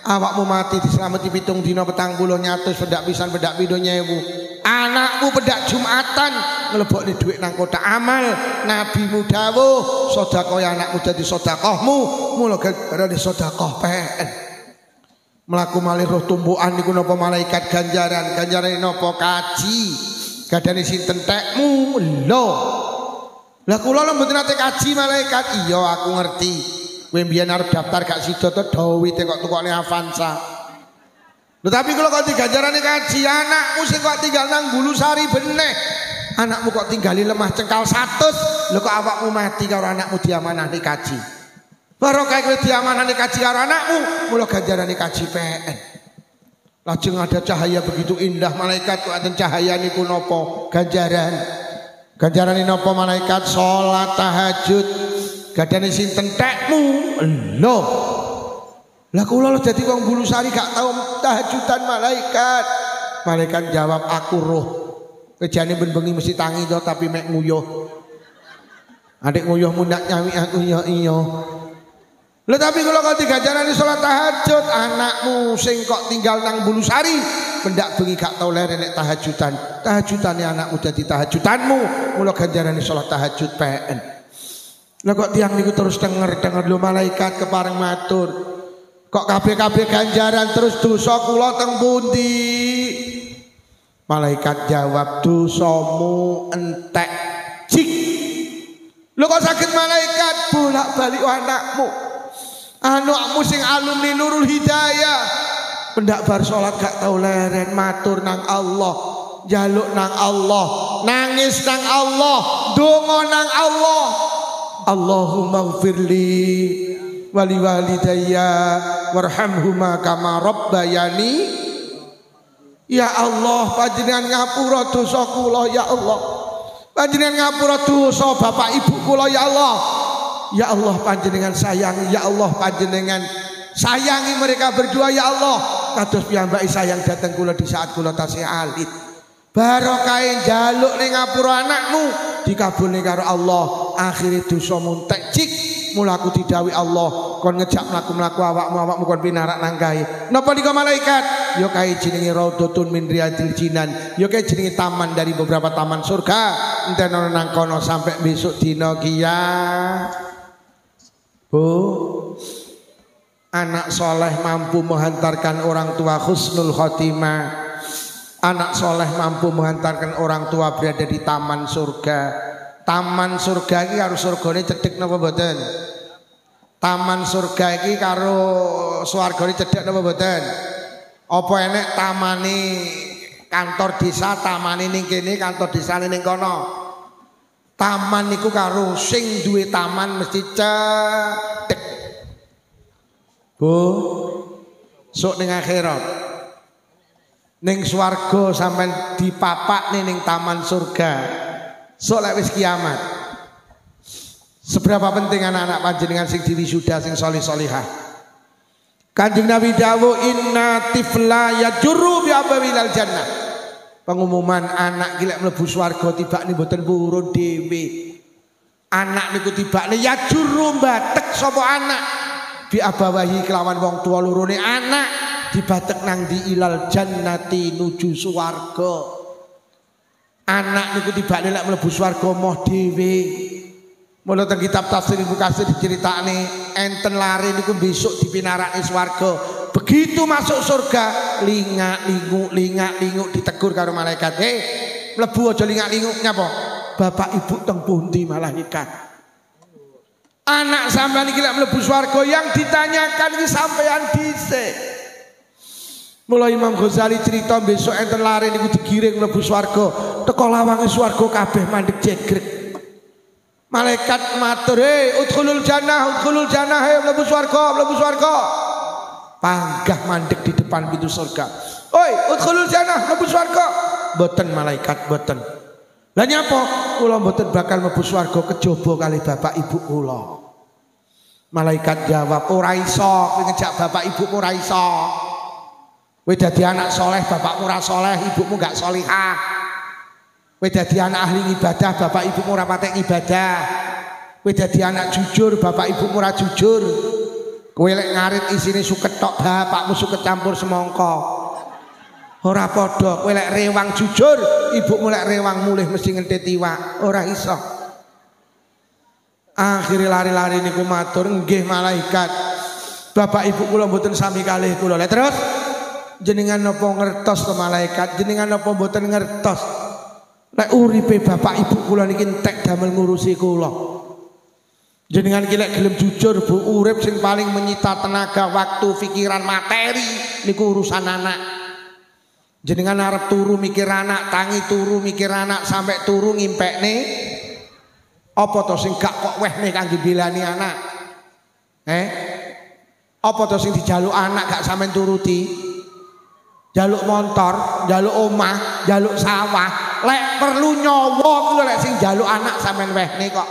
Awakmu mati diselamati 7 dina 40 nyatus pedak pisan pedak pindho 1000. Anakmu pedak Jumatan nglebokne dhuwit nang kotak amal. Nabimu dawuh, sedekah anakmu dadi sedekahmu, mula gara-gara sedekah PN. Mlaku malih roh tumbukan niku napa malaikat ganjaran, ganjarane napa kaji. Gadane sinten tekmu. Lho. Lah kula lho mboten nate kaji malaikat. Iya aku ngerti. Kowe mbiyen arep daftar gak sida to dawite kok tukokne Avanza. Tetapi kalau kau ganjarane kaji anakmu sing kok tinggal nang Bulu Sari beneh. Anakmu kok tinggali lemah cengkal 100. Lho kok awakmu mati karo anakmu diamanahne kaji. Barokah kowe diamanahne kaji karo anakmu, mula ganjarane kaji PN. Lajeng ada cahaya begitu indah malaikat kok ada cahaya niku napa? Ganjaran. Ganjarane napa malaikat? Salat tahajud. Gadane sinten tekmu. Lho. Lah kula lho dadi wong Bulu Sari gak tau tahajudan malaikat. Malaikat jawab aku roh. Kejane ben bengi mesti tangi to tapi mek nguyuh. Adik nguyuhmu ndak nyami aku iya. Lha tapi kalau kau digajarani sholat tahajud, anakmu sing kok tinggal nang Bulusari, pendak bengi gak tau leren nek tahajudan. Tahajudane anakmu dadi tahajudanmu, mula ganjarane sholat tahajud PN. Lah kok tiang niku terus denger lho malaikat kepareng matur. Kok kabeh-kabeh ganjaran terus dosa kula teng pundi? Malaikat jawab, dosamu entek cik. Lho kok sakit malaikat bolak-balik anakmu? Anakmu sing alumni Nurul Hidayah pendak bar salat gak tau leren matur nang Allah, jaluk nang Allah, nangis nang Allah, donga nang Allah. Allahumma ighfirli wali walidayya warhamhuma kama rabbayani. Ya Allah, panjenengan ngapura dosa kula ya Allah. Panjenengan ngapura dosa bapak ibu kula ya Allah. Ya Allah panjenengan sayangi, ya Allah panjenengan sayangi mereka berdua ya Allah. Kados piyambake sayang dateng kula di saat kula tasih alit. Barokah njaluk ning ngapura anakmu dikabulne karo Allah. Akhire dosamu entek cik. Mula aku didhawuhi Allah kon ngejak mlaku-mlaku awakmu kon pinarak nang kae. Napa nika malaikat? Ya kae jenenge Raudhatun min Riyadil Jinan. Ya kae jenenge taman dari beberapa taman surga. Enten ana nang kono sampai besok dina kiamat. Bu, anak soleh mampu menghantarkan orang tua husnul khotimah. Anak soleh mampu menghantarkan orang tua berada di taman surga. Taman surga ini harus surgane cedhek napa mboten? Taman surga iki karo swargane cedhek napa mboten? Apa enek tamane kantor desa, tamane ning kene, kantor desane ning kono? Taman niku karo sing duwe taman mesti cedhek. Bu, sok ning akhirat. Ning swarga sampean dipapakne ning taman surga. Sok lek wis kiamat. Seberapa penting anak-anak panjenengan sing diwisuda sing salih-salihah. Kanjeng Nabi dawuh inna tifla yajurru bi abawilal jannah. Pengumuman anak gilek mlebu swarga tibakne mboten purun dhewe. Anak niku tibakne yajurru batek sapa anak bi abawahi kelawan wong tuwa lorone anak dibatek nang di ilal jannati nuju swarga. Anak niku tibane lek mlebu swarga moh dhewe. Mula teng kitab tafsir Ibnu Katsir diceritakne enten lare niku besok dipinarakne swarga. Begitu masuk surga lingak-linguk ditegur karo malaikat. Hei, mlebu aja lingak-linguk nyapa? Bapak ibu teng pundi malaikat? Anak sampean iki lek mlebu swarga yang ditanyakan iki sampean dhisik. Mula Imam Ghazali cerita besok enten lare niku digiring mlebu swarga, teko lawange swarga kabeh mandeg jegrek. Malaikat matur, "Hei, udkhulul jannah, hei mlebu swarga." Panggah mandeg di depan pintu surga. "Oi, udkhulul jannah, mlebu swarga." Mboten malaikat, mboten. Lah nyapa? Kula mboten bakal mlebu swarga kejaba kali bapak ibu kula. Malaikat jawab, "Ora iso, ngejak bapak ibumu ora iso. Kowe dadi anak soleh, bapakmu ora soleh, ibumu gak solihah. Kowe dadi anak ahli ibadah, bapak ibumu ora patek ibadah. Kowe dadi anak jujur, bapak ibumu ora jujur. Kowe lek ngarit isine suket tok, bapakmu suket campur semangka. Ora padha, kowe lek rewang jujur, ibumu lek rewang mulih mesti ngentit iwak, ora iso." Akhire lari-lari niku matur, "Nggih malaikat. Bapak ibu kula mboten sami kalih kula." Lah terus jenengan napa ngertos to malaikat? Jenengan napa mboten ngertos? Lek uripe bapak ibu kula niki entek damel ngurusi kula. Jenengan ki lek gelem jujur Bu, urip sing paling menyita tenaga, waktu, pikiran, materi niku urusan anak. Jenengan arep turu mikir anak, tangi turu mikir anak sampai turu ngimpekne apa to sing gak kok wehne kangge belani anak? Apa to sing dijaluk anak gak sampean turuti? Jaluk motor, jaluk omah, jaluk sawah. Lek perlu nyawa kuwi lek sing jaluk anak sampean wehne kok.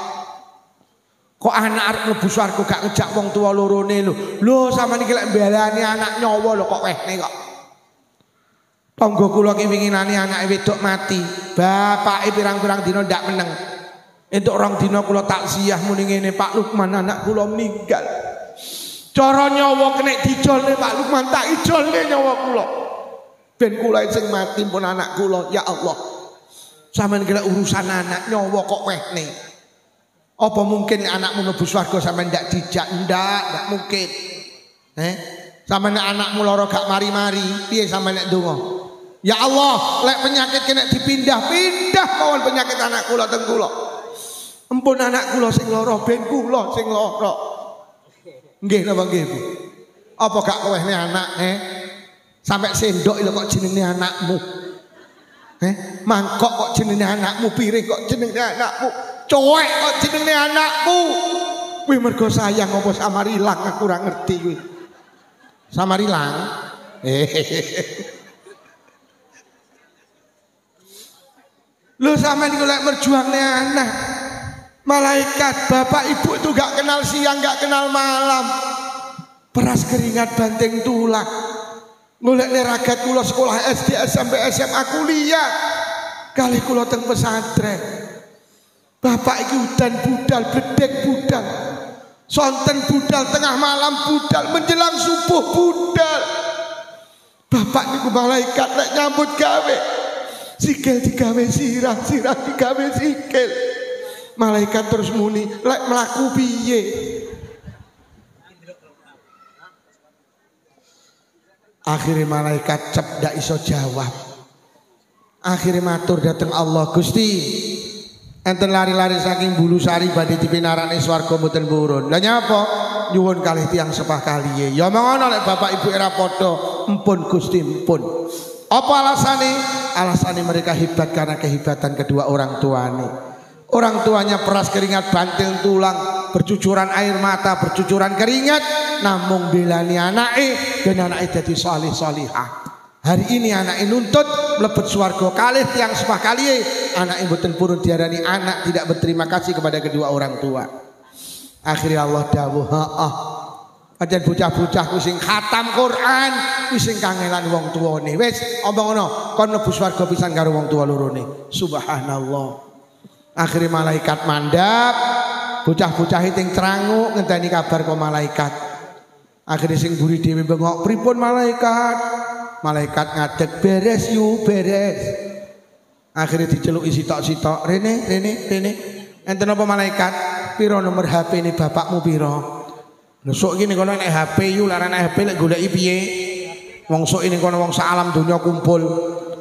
Kok anak arep mlebu swarga gak ngejak wong tuwa lorone lho. Lho sampean iki lek mbelani anak nyawa lho kok wehne kok. Tangga kula ki winginane anake wedok mati. Bapake pirang-pirang dina ndak meneng. Entuk 2 dina kula taksiyah muni ngene, "Pak Lukman anak kula meninggal." Cara nyawa kena dijolne Pak Lukman tak ijolne nyawa kula. Ben kula sing mati pun anak kula, ya Allah. Sampeyan kira urusan anak nyawa kok wehne. Apa mungkin anakmu mlebu swarga sampeyan ndak dijak? Ndak mungkin. Sampeyan anakmu lara gak mari-mari, piye sampeyan nek ndonga? Ya Allah, lek penyakit kena dipindah-pindah mawon penyakit anak kula teng kula. Empun anak kula sing lara ben kula sing lara. Nggih napa nggih Bu? Apa gak kowehne anak sampai sendok lho kok jenenge anakmu. Mangkok kok jenenge anakmu, piring kok jenenge anakmu, cuek kok jenenge anakmu. Kuwi mergo sayang apa samarilang aku ora ngerti kuwi. Samarilang. Lho sampean iku lek merjuangne anak. Malaikat bapak ibu itu gak kenal siang gak kenal malam. Peras keringat banting tulang. Golek ragat kula sekolah SD sampai SMA kuliah. Kali kula teng pesantren. Bapak iki udan budal, bedek budal. Sonten budal, tengah malam budal, menjelang subuh budal. Bapak niku malaikat lek nyambut gawe. Sikil digawe sirah, sirah digawe sikil. Malaikat terus muni, lek mlaku piye? Akhirnya malaikat cep ndak iso jawab. Akhirnya matur dateng Allah, Gusti, enten lari-lari saking Bulusari badhe dipinarani swarga mboten purun. Lah nyapa? Nyuwun kalih tiyang sepah kaliye. Ya mengono lek bapak ibu era padha, empun Gusti, empun. Apa alasane? Alasane mereka hebat karena kehebatan kedua orang tuane. Orang tuanya peras keringat banting tulang, bercucuran air mata, bercucuran keringat, namung belani anake ben anake dadi salih salihah. Hari ini anake nuntut mlebet swarga kalih tiyang sepah kaliye, anake mboten purun diarani anak tidak berterima kasih kepada kedua orang tua. Akhirnya Allah dawuh, "Heeh. Pancen bocah-bocah ku sing khatam Quran, ku sing kangelan wong tuane. Wis omong ngono, kon mlebu swarga pisan karo wong tua lorone." Subhanallah. Akhirnya malaikat mandap, bocah-bocah ting cerangu ngenteni kabar kok malaikat. Akhirnya sing buri dhewe bengok, "Pripun malaikat?" Malaikat ngadeg, "Beres yu, beres." Akhirnya diceluki sitok-sitok, "Rene, Rene, Rene. Enten apa malaikat? Piro nomor HP ini bapakmu piro?" Lho sok iki kono nek HP yu larane HP lek goleki piye? Wong sok ini kono wong sak alam donya kumpul.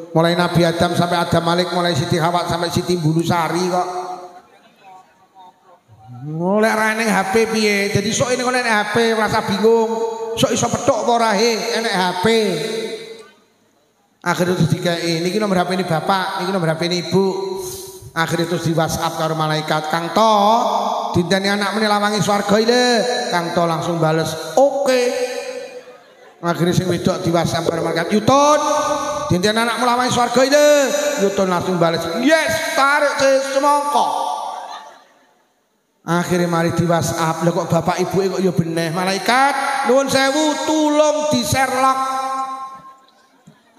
Mulai Nabi Adam sampai Adam Malik, mulai Siti Hawa sampai Siti Bulusari kok. Mulai rane HP piye? Jadi sok ini kono nek HP rasa bingung. Sok iso petuk apa ora enek HP. Akhirnya terus dikai, niki nomor HP ini bapak, niki nomor HP ini ibu. Akhirnya terus di WhatsApp karo malaikat, "Kang To, dinteni anak meni lawangi swarga ile." Kang To langsung bales, "Oke." Akhirnya sing wedok di WhatsApp karo malaikat, "Yutun, dinten anakmu lawangi swarga ile." Yutun langsung bales, "Yes, tarik semongko." Akhirnya mari di WhatsApp, "Lho kok bapak ibu kok ya beneh malaikat, nuwun sewu tulung di Sherlock."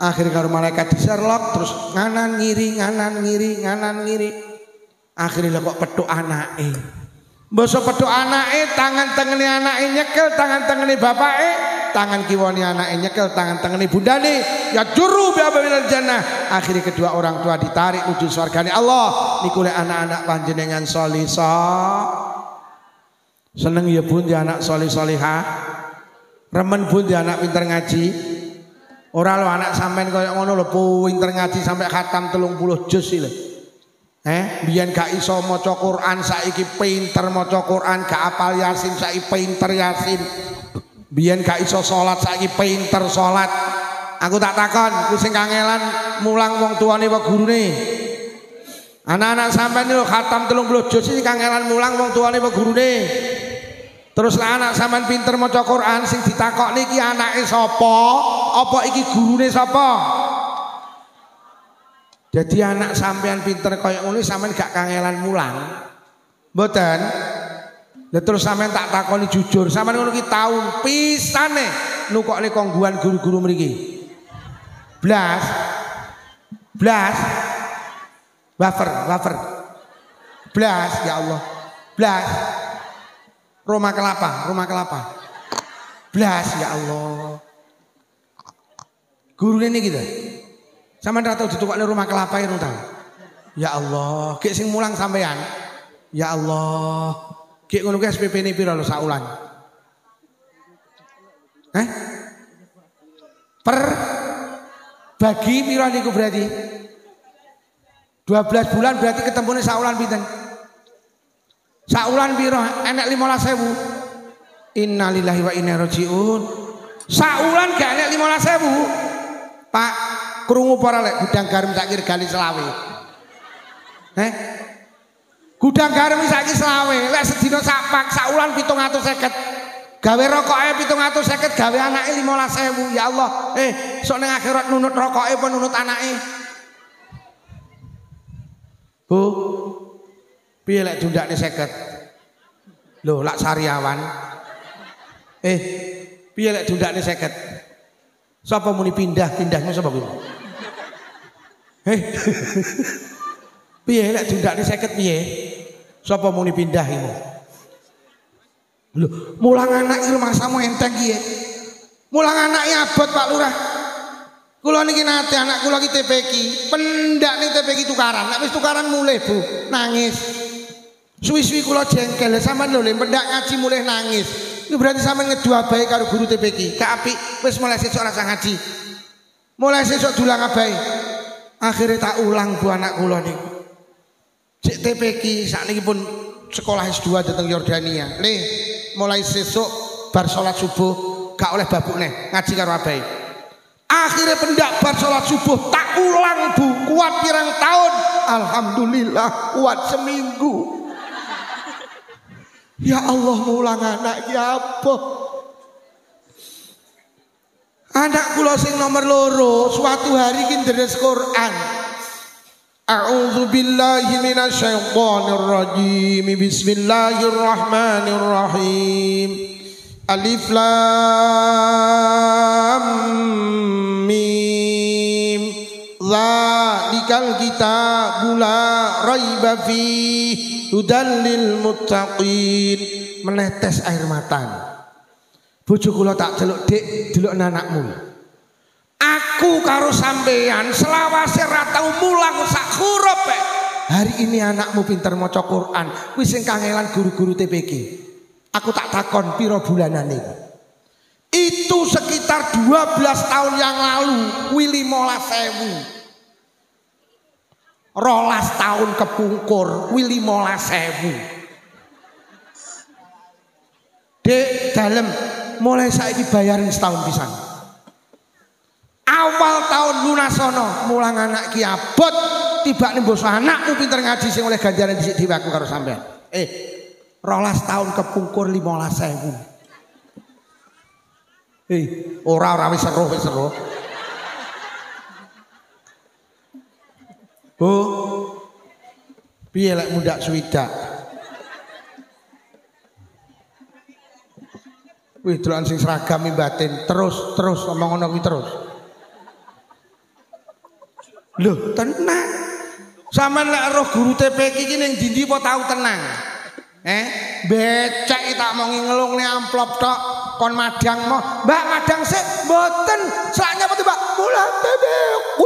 Akhirnya karo malaikat di Sherlock terus nganan ngiri, nganan ngiri, nganan ngiri. Akhirnya kok petuk anake. Mbasa petuk anake, tangan tengene anake nyekel, tangan tengene bapake, tangan kiwane anake nyekel, tangan tengene bundane. Ya juru bi abil jannah. Akhirnya kedua orang tua ditarik menuju surgane Allah. Niku lek anak-anak panjenengan salihah. Seneng ya Bun di anak salih salihah. Remen Bun di anak pinter ngaji. Ora lo anak sampean kaya ngono lho pinter ngaji sampai khatam 30 juz lho. Biyen gak iso maca Quran, saiki pinter maca Quran, gak apal Yasin, saiki pinter Yasin. Biyen gak iso salat, saiki pinter salat. Aku tak takon, ku sing kangelan mulang wong tuane apa gurune? Anak-anak sampean lho khatam 30 juz iki kangelan mulang wong tuane apa gurune? Terus lah anak sampean pinter maca Quran sing ditakokne iki anake sapa? Apa iki gurune sapa? Jadi anak sampean pinter kaya ngono sampean gak kangelan mulang. Mboten. Lah terus sampean tak takoni jujur, sampean ngono ki taun pisane nukokne kongguan guru-guru mriki. Blas. Wafer. Blas ya Allah. Blas. Rumah kelapa. Ya Allah. Guru ini gitu. Sama ndak tau ditukokne rumah kelapa itu tau. Ya Allah, gek sing mulang sampean. Ya Allah. Gek ngono ki SPP ini piro lho sak wulan? Per bagi piro niku berarti? 12 bulan berarti ketemune sak wulan pinten? Sak wulan piro? Enek 15.000. Innalillahi wa inna rajiun. Sak wulan gak enek 15.000. Pak, krungu para lek gudang garam saiki regane 20. Gudang garam saiki 20. Lek sedina sak pak sak wulan 750. Gawe rokoke 750, gawe anake 15.000. Ya Allah, sok ning akhirat nunut rokoke apa nunut anake? Bu. Piye lek dundakne 50? Lho, lak sariawan. Piye lek dundakne 50? Sapa muni pindah-pindahmu sapa kuwi? Piye lek dundakne 50 piye? Sapa muni pindah iku? Lho, mulang anak iki masamu enteng ki. Mulang anake abot Pak Lurah. Kula niki nate anak kula ki TPQ, pendakne TPQ tukaran. Nek wis tukaran mulih, Bu, nangis. Suwi-suwi kula jengkel, sampean lho pendak ngaji mulih nangis. Itu berarti sampean ngedua bae karo guru TPQ. Gak apik, wis mulai sesuk rasa ngaji. Mulai sesuk dulang abae. Akhirnya tak ulang Bu anak kula niku. Sik TPQ sakniki pun sekolah S2 dateng Yordania. Le, mulai sesuk bar salat subuh gak oleh babukne ngaji karo abae. Akhirnya pendak bar salat subuh tak ulang Bu, kuat pirang tahun. Alhamdulillah kuat seminggu. Ya Allah, mulang anak ya apa? Anak kula sing nomor loro suatu hari ki deres Quran. A'udzu billahi minasyaitonir rajim. Bismillahirrahmanirrahim. Alif lam mim. Zalikal kitabul la raiba fihi hudal lil muttaqin. Menetes air mata. Bojo kula tak delok, Dik, delok anakmu. Aku karo sampean selawase ra tau mulang sak huruf. Hari ini anakmu pinter maca Quran. Kuwi sing kangelan guru-guru TPQ. Aku tak takon piro bulanane. Itu sekitar 12 tahun yang lalu, kuwi 15.000. 12 tahun kepungkur, kuwi 15.000. Dek dalem mulai saiki bayarin setahun pisan. Awal tahun lunasono mulang anak ki abot tiba ning basa anakmu pinter ngaji sing oleh ganjaran dhisik dhewe aku karo sampean. 12 tahun kepungkur 15.000. Ora wis seru. Bu, piye lek mundak swidak? Wih, dolan sing seragam batin terus ngomong ngono kuwi terus. Lho, tenang. Sampeyan lek roh guru TPQ iki ning ndi apa tau tenang? Becek tak mau ngelungne amplop tok kon madang mo. Mbak madang sik mboten. Saknya apa Mbak? Mulang TPQ.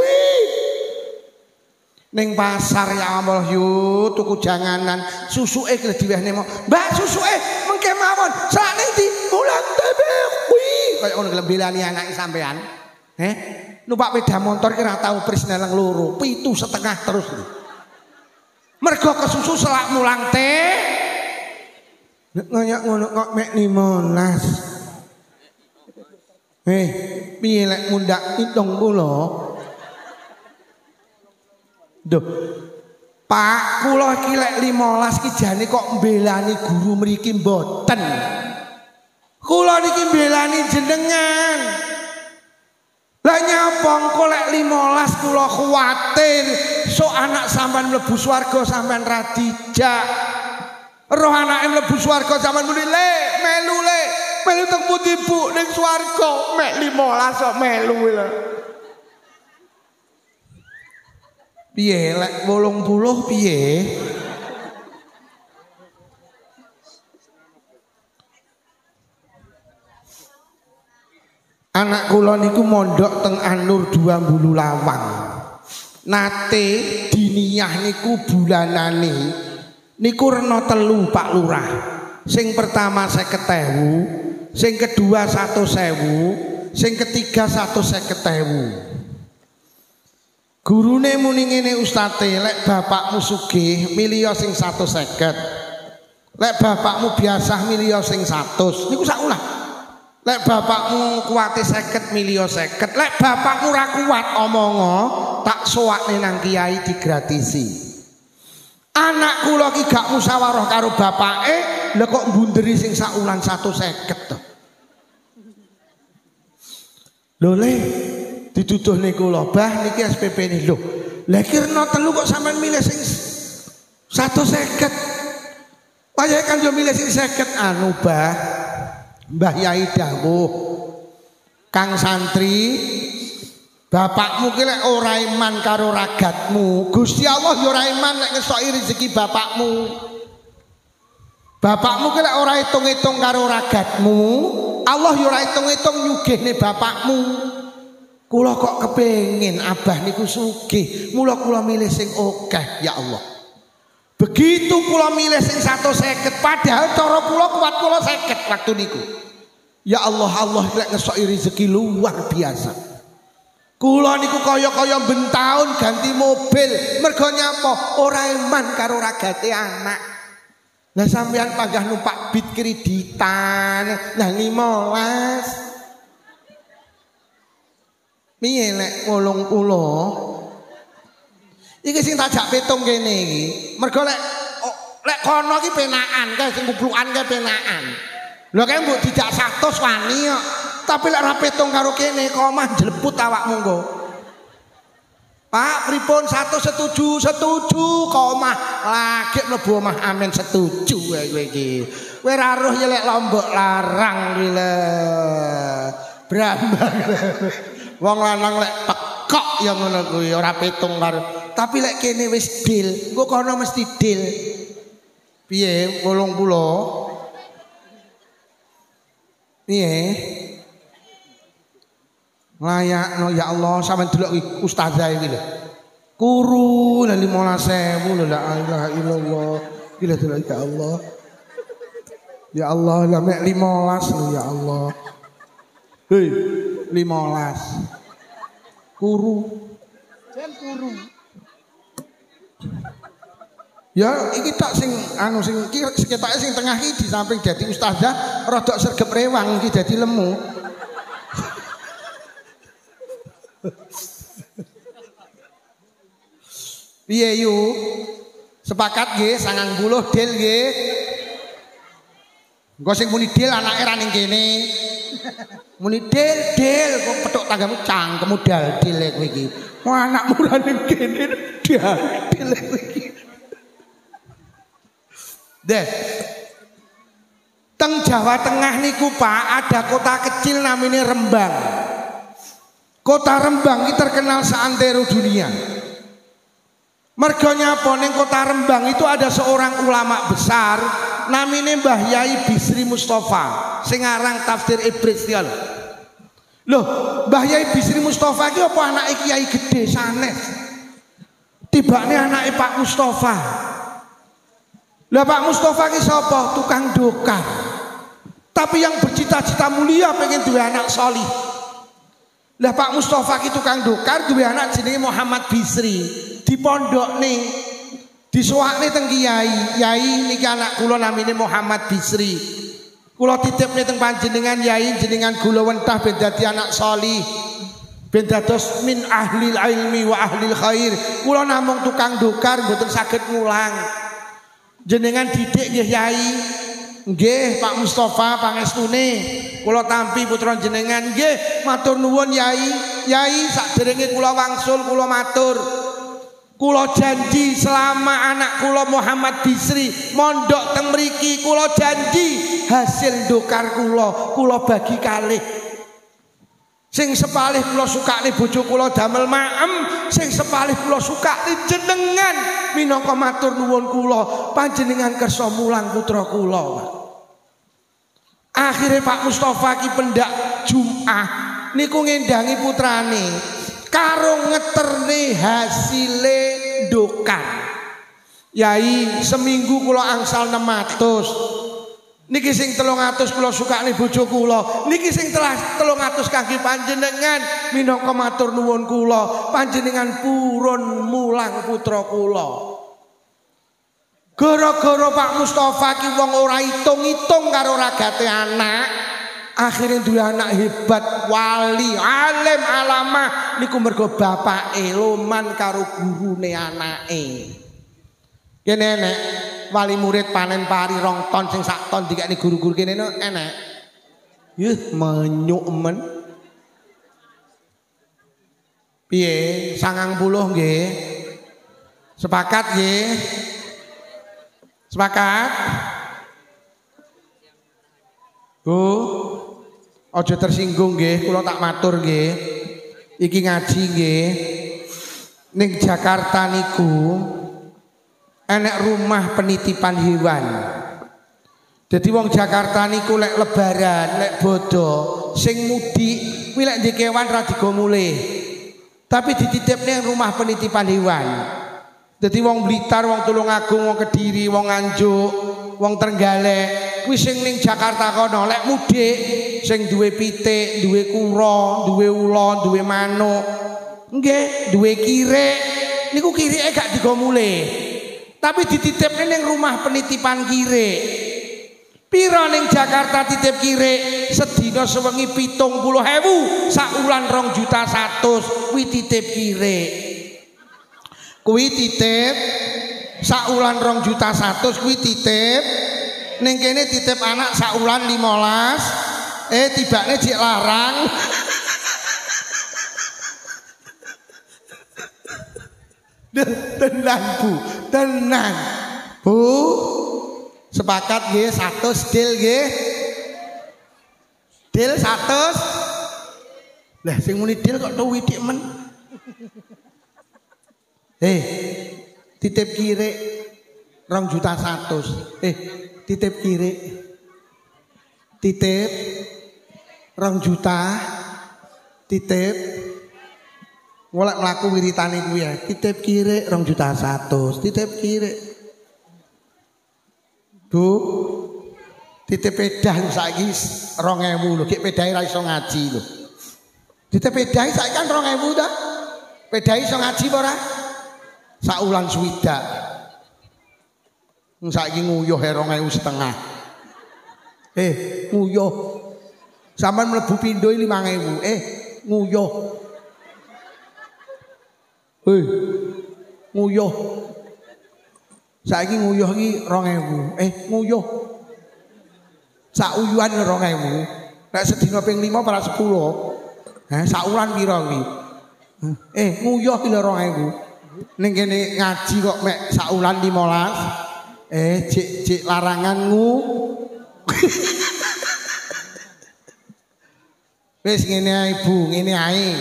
Ning pasar ya Allah yu tuku janganan susuke ki diwehne mo. Mbak susuke mengke mawon. Sak ning ndi? Mulang TPQ. Kaya ngono glembelani anake sampean. Numpak sepeda motor ki ra tau prisneleng loro, 7,5 terus. Mergo kesusu selak mulang ngoyak ngono kok mek 15. Piye lek mundak 70? Duh. Pak, kula iki lek 15 ki jane kok mbelani guru mriki mboten. Kula niki mbelani jenengan. Lah nyapa engko lek 15 kula kuwatir sok anak sampean mlebu swarga sampean ra dijak. Roh anake mlebu swarga sampean muni melu teng pundi Bu ning swarga mek 15 kok melu lho. Piye lek 80 piye? Anak kula niku mondok teng Anur 2 Bulu Lawang. Nate diniyah niku bulanane niku rena 3 Pak Lurah. Sing pertama 50.000, sing kedua 100.000, sing ketiga 150.000. Gurune muni ngene ustate, lek bapakmu sugih milih sing 150. Lek bapakmu biasa milih sing 100. Niku sakulah. Lek bapakmu kuwate 50 milih 50. Lek bapakmu ra kuat omongo, tak soakne nang kiai digratisi. Anak kula ki gak musyawarah karo bapake, lha kok mbunderi sing sakulan 150 to. Lho le dituduhne kula, Bah niki SPP ne lho. Lah iki rena 3 kok sampean milih sing 150. Wayahe kan yo milih sing 50 anu Bah. Mbah Yai dawuh, Kang santri, bapakmu ki lek ora iman karo ragatmu, Gusti Allah yo ora iman lek ngesoki rezeki bapakmu. Bapakmu ki lek ora hitung-hitung karo ragatmu, Allah yo ora hitung-hitung nyugihne bapakmu. Kula kok kepengin abah niku sugih, mula kula milih sing akeh ya Allah. Begitu kula milih sing 150, padahal cara kula kuat kula 50 waktu niku. Ya Allah, Allah lek ngesoki rezeki luar biasa. Kula niku kaya-kaya bentaun ganti mobil, mergo nyapa? Ora iman karo ragate anak. Lah sampean panggah numpak bit kreditan, lah 15. Piye lek 80? Iki sing tajak pitung kene iki. Mergo lek kono iki penakan kae sing kuplukan kae penakan. Lho kae mbok dijak 100 wani kok. Tapi lek ra pitung karo kene kok omah jleput awakmu engko. Pak, pripun 100 setuju? Setuju kok omah lagi mlebu omah amin setuju kowe iki. Kowe ra roh ya lek Lombok larang iki lho. Brambang. Wong lanang lek tekok ya ngono kuwi ora pitung karo. Tapi lek kene wis deal, engko kono mesti deal. Piye 80? Piye? Layakno ya Allah sampean delok iki ustazah iki lho. Kuru 15.000 lho la ilaha illallah. Gila delok ya Allah. Ya Allah la mek 15 lho ya Allah. Hei, 15. Kuru. Jan kuru. Ya iki tak sing anu sing ketake sing tengah iki di samping dadi ustazah rodok sregep rewang iki dadi lemu. Piye yu? Sepakat nggih 90 del nggih. Engko sing muni del anake ra ning kene. Muni del kok petuk tanggamu cangkemmu dal-del kowe iki. Wah anakmu ra ning kene dal-del kowe iki. Deh. Teng Jawa Tengah niku Pak ada kota kecil namanya Rembang. Kota Rembang ini terkenal seantero dunia. Mergonya apa ning kota Rembang itu ada seorang ulama besar namanya Mbah Yai Bisri Mustafa sing aran tafsir Ibris ya. Loh, Mbah Yai Bisri Mustafa iki apa anake kiai gede sanes? Tibane anake Pak Mustafa. Lah Pak Mustafa ki sapa? Tukang dokar. Tapi yang bercita-cita mulia pengen duwe anak solih. Lah Pak Mustafa ki tukang dokar duwe anak jenenge Muhammad Bisri. Di pondokne disuwakne teng kiai. Yai niki anak kula namine Muhammad Bisri. Kula titipne teng panjenengan Yai jenengan kula wentah ben dadi anak solih. Ben dados min ahlil ilmi wa ahlil khair. Kula namung tukang dokar mboten saged mulang. Jenengan didik nggih Yai. Nggih Pak Mustafa pangestune kula tampi putra jenengan nggih matur nuwun Yai. Yai saderenge kula wangsul kula matur. Kula janji selama anak kula Muhammad Bisri mondok teng mriki kula janji hasil dokar kula bagi kalih. Sing sepalih kula sukane bojo kula damel maem, sing sepalih kula sukane jenengan minangka matur nuwun kula panjenengan kersa mulang putra kula. Akhire Pak Mustafa ki pendak Jumat niku ngendangi putrane karo ngeterne hasile ndokan. Yai seminggu kula angsal 600. Niki sing 300 kula sukane bojo kula. Niki sing 300 kangge panjenengan minangka matur nuwun kula. Panjenengan purun mulang putra kula. Gara-gara Pak Mustofa ki wong ora itung-itung karo ragate anak, akhirnya duwe anak hebat, wali, alim alamah niku mergo bapake loman karo gurune anake. Kene enek wali murid panen pari 2 ton sing 1 ton dikene guru-guru kene enek. Yuh menyuk men. Piye 90 nggih. Sepakat nggih. Sepakat? Bu, aja tersinggung nggih, kula tak matur nggih. Iki ngaji nggih. Ning Jakarta niku enek rumah penitipan hewan. Jadi wong Jakarta niku lek lebaran, lek bodo, sing mudik kuwi lek ndek kewan ra digo mulih. Tapi dititipne rumah penitipan hewan. Jadi wong Blitar, wong Tulungagung, wong Kediri, wong Nganjuk, wong Trenggalek, kuwi sing ning Jakarta kono lek mudik sing duwe pitik, duwe kura, duwe ula, duwe manuk, nggih, duwe kirek, niku kirike gak digo mulih. Tapi dititipne ning rumah penitipan kirek. Pira ning Jakarta titip kirek sedina sewengi 70.000, saulan 2.100.000 kuwi titip kirek. Kuwi titip saulan 2.100.000 kuwi titip ning kene titip anak saulan 15 tibane jek larang. Tenan Bu, tenan. Bu, sepakat nggih 100 deal nggih. Deal 100. Lah sing muni deal kok tuwidik men. Titip kirek 2.100.000. Titip kirek. Titip 2 juta. Titip golek mlaku wiritane kuwi ya. Titip kirek 2.100.000. Titip kirek. Bu, titip pedah saiki 2.000 lho. Gek pedahe ra iso ngaji lho. Titip pedahe saiki kan 2.000 ta? Pedahe iso ngaji apa ora? Saulan swidak. Saiki nguyuh 2.500. Nguyuh. Sampeyan mlebu pindho 5.000. Nguyuh. Nguyuh. Saiki nguyuh iki 2.000. Nguyuh. Sak uyuhan 2.000. Nek sedina ping 5 para 10. Saulan pira kuwi? Nguyuh iki 2.000. Ning kene ngaji kok mek saulan 15. Cek larangan Wis ngene ae Bu, ngene ae.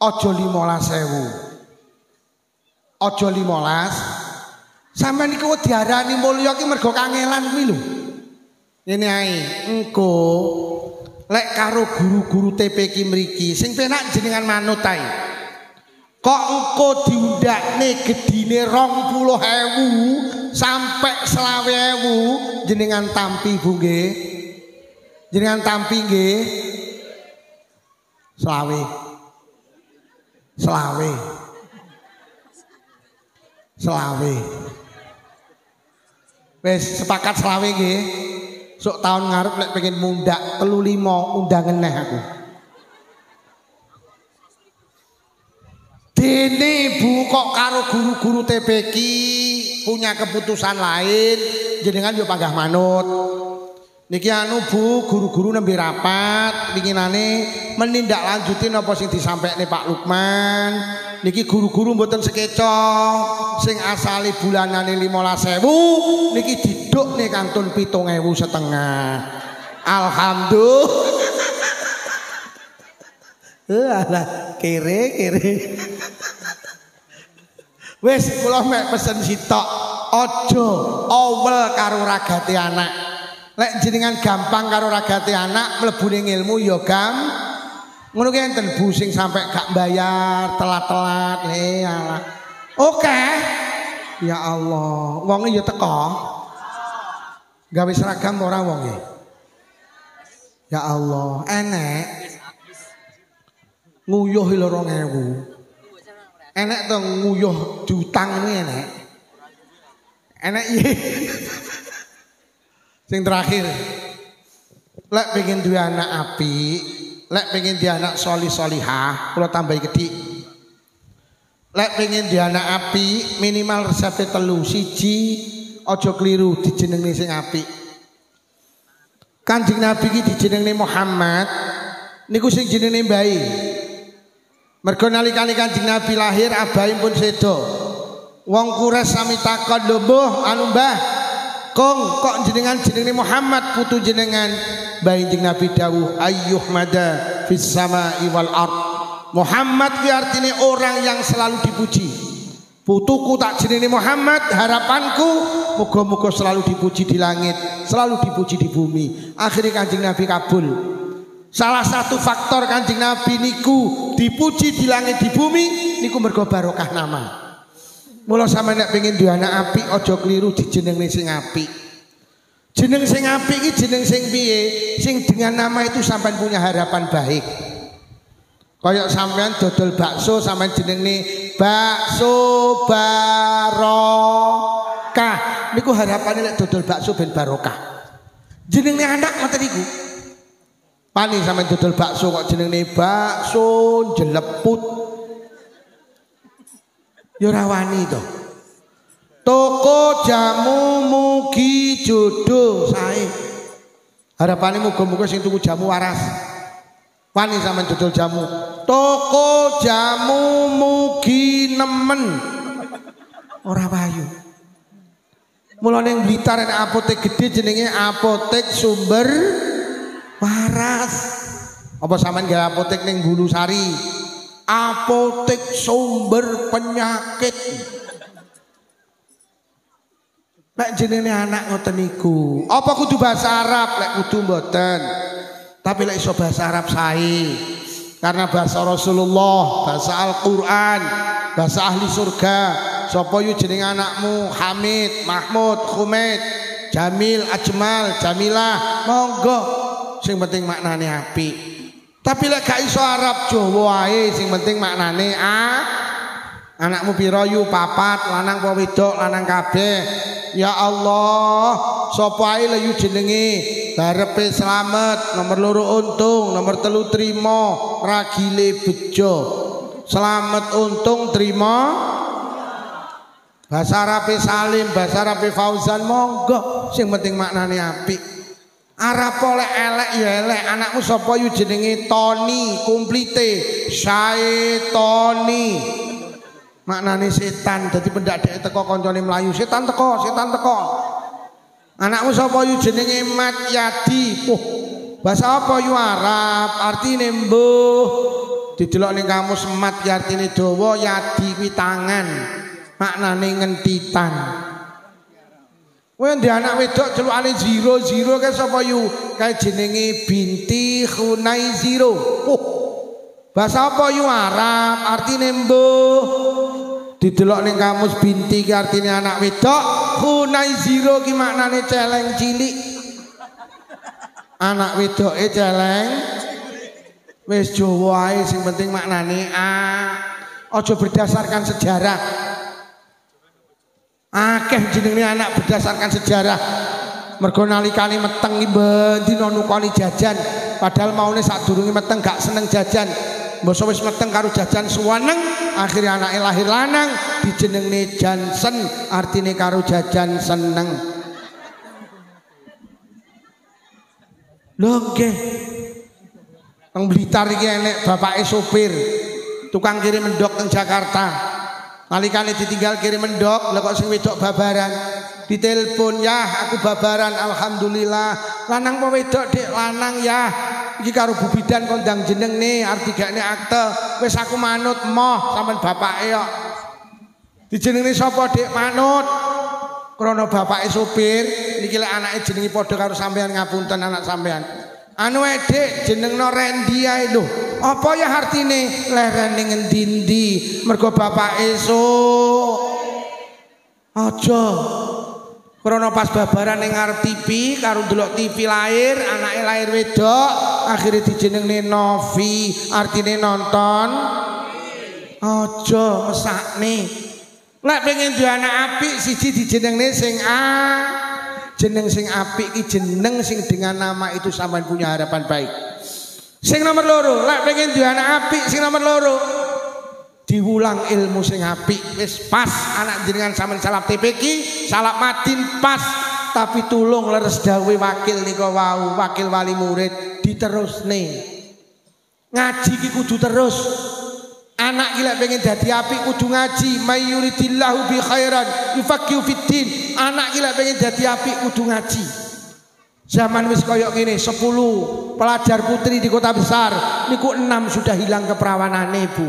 Aja 15.000. Aja 15. Sampeyan iku diarani mulya ki mergo kangelan kuwi lho. Ngene ae, engko lek karo guru-guru TP ki mriki sing penak jenengan manut ae. Kok engko diundakne gedine 20.000 sampai 20.000 jenengan tampi Bu nggih. Jenengan tampi nggih. 20. Wes sepakat 20 nggih. Sok tahun ngarep lek pengen mundak 35 undang neh aku. Dene Bu kok karo guru-guru TPQ punya keputusan lain, jenengan yo panggah manut. Niki anu Bu, guru-guru nembe rapat winginane menindaklanjuti napa sing disampaikne Pak Lukman. Niki guru-guru mboten sekeca, sing asale bulanane 15.000 niki didukne kantun 7.500. Alhamdulillah. Alah kere. Wis kula mek pesen sitok, aja awel karo ragate anak. Lek jenengan gampang karo ragate anak, mlebune ilmu ya Ngono ki enten bu sing sampe gak bayar, telat-telat alah. Oke. Ya Allah, wonge ya teko. Gawe seragam ora wonge. Ya Allah, enek. Nguyuh lho 2000. Enek to nguyuh diutang ini enek. Enek iya. Sing terakhir. Lek pengen duwe anak apik, lek pengen duwe anak solih-solihah, kula tambahi kedik. Lek pengen duwe anak apik, minimal resepe 3, 1 aja kliru dijenengne sing apik. Kanjeng Nabi iki dijenengne Muhammad, niku sing jenenge mbae. Mergo nalikane Kanjeng Nabi lahir abahipun sedo. Wong Quraisy sami takon, "Lho Mbah, anu Mbah, kong kok jenengan jenenge Muhammad putu jenengan?" Kanjeng Nabi dawuh, "Ayyuhmada fis samai wal ard." Muhammad ki artine orang yang selalu dipuji. Putuku tak jenenge Muhammad, harapanku muga-muga selalu dipuji di langit, selalu dipuji di bumi. Akhirnya Kanjeng Nabi kabul. Salah satu faktor Kanjeng Nabi niku dipuji di langit di bumi niku mergo barokah nama. Mula sampeyan nek pengin duwe anak apik aja kliru dijenengne sing apik. Jeneng sing apik iki jeneng sing piye? Sing dengan nama itu sampean punya harapan baik. Kayak sampean dodol bakso sampean jenenge bakso barokah. Niku harapane lek dodol bakso ben barokah. Jenenge anak ngoten niku. Pani sampean dodol bakso kok jenenge bakso jeleput. Ya ora wani to. Toko jamu mugi jodoh sae. Harapane muga-muga sing tuku jamu waras. Wani sampean dodol jamu. Toko jamu mugi nemen. Ora payu. Mula ning Blitar ana apotek gede jenenge Apotek Sumber Waras. Apa sampean gawe apotek ning Bulusari? Apotek Sumber Penyakit. Lek jenenge anak ngoten niku. Apa kudu bahasa Arab? Lek kudu mboten. Tapi lek iso bahasa Arab sae. Karena bahasa Rasulullah, bahasa Al-Qur'an, bahasa ahli surga. Sapa yu jenenge anakmu? Hamid, Mahmud, Humaid, Jamil, Ajmal, Jamilah. Monggo. Sing penting maknane apik. Tapi lek gak iso Arab Jawa ae sing penting maknane anakmu pira yu? 4, lanang apa wedok? Lanang kabeh. Ya Allah, sapa ae yu jenenge barepe slamet, nomor 2 untung, nomor 3 trimo, ragile bejo. Slamet untung trimo. Bahasa Arabe Salim, bahasa Arabe Fauzan, monggo sing penting maknane apik. Arab oleh elek ya elek. Anakmu sapa yu jenenge Tony, komplite Syaitoni. Maknane setan. Dadi pendak dhek teko kancane mlayu, setan teko, setan teko. Anakmu sapa yu jenenge Mat Yadi. Bahasa apa yu Arab? Artine mbuh. Didelok ning kamus Mat ya artine dawa, Yadi kuwi tangan. Maknane ngentitan. Kowe ndek anak wedok celukane Ziro, Ziro kae sapa yu? Kae jenenge Binti Khunai Ziro. Bahasa apa yu Arab? Artine mbuh. Didelok ning kamus Binti ki artine anak wedok, Khunai Ziro ki maknane celeng cilik. Anak wedoke celeng. Wis Jawa ae sing penting maknane aja berdasarkan sejarah. Akeh jenenge anak berdasarkan sejarah. Mergo nalikane meteng iki bendina nukoni jajan, padahal maune sadurunge meteng gak seneng jajan. Mbok wis meteng karo jajan suweneng, akhirnya anake lahir lanang dijenengne Jansen, artine karo jajan seneng. Lho nggih. Nang Blitar iki enek bapake sopir, tukang kirim mendok teng Jakarta. Nalikane ditinggal kirim mendok, lha kok sing wedok babaran. Ditelepon, "Yah, aku babaran, alhamdulillah." Lanang apa wedok, Dik? Lanang ya. Iki karo Bu Bidan kondang jenengne, arep digakne akte. Wis aku manut moh sampean bapake kok. Dijenengne sapa, Dik? Manut. Krana bapake sopir, niki lek anake jenenge padha karo sampean, ngapunten anak sampean. Anu Dik, jenengno Rendi ae lho. Apa ya artine lerene ngendi-endi mergo bapak esuk. Aja. Krana pas babaran ning ngarep TV karo ndelok TV lahir, anake lahir wedok, akhire dijenengne Novi, artine nonton. Aja mesakne. Lek pengen duwe anak apik siji dijenengne sing A. Jeneng sing apik iki jeneng sing dengan nama itu sampean punya harapan baik. Sing nomor loro, lek pengen duwe anak apik sing nomor loro diulang ilmu sing apik. Wis pas anak jenengan sampean salap TPQ, salap madin pas, tapi tulung leres dawe wakil nika wau, wakil wali murid diterusne. Ngaji ki kudu terus. Anak gila pengen dadi apik kudu ngaji. Mayyuridillahu bi khairan yufaqihu fiddin. Anak gila pengen dadi apik kudu ngaji. Zaman wis koyok ngene 10 pelajar putri di kota besar niku 6 sudah hilang keperawanane, Bu.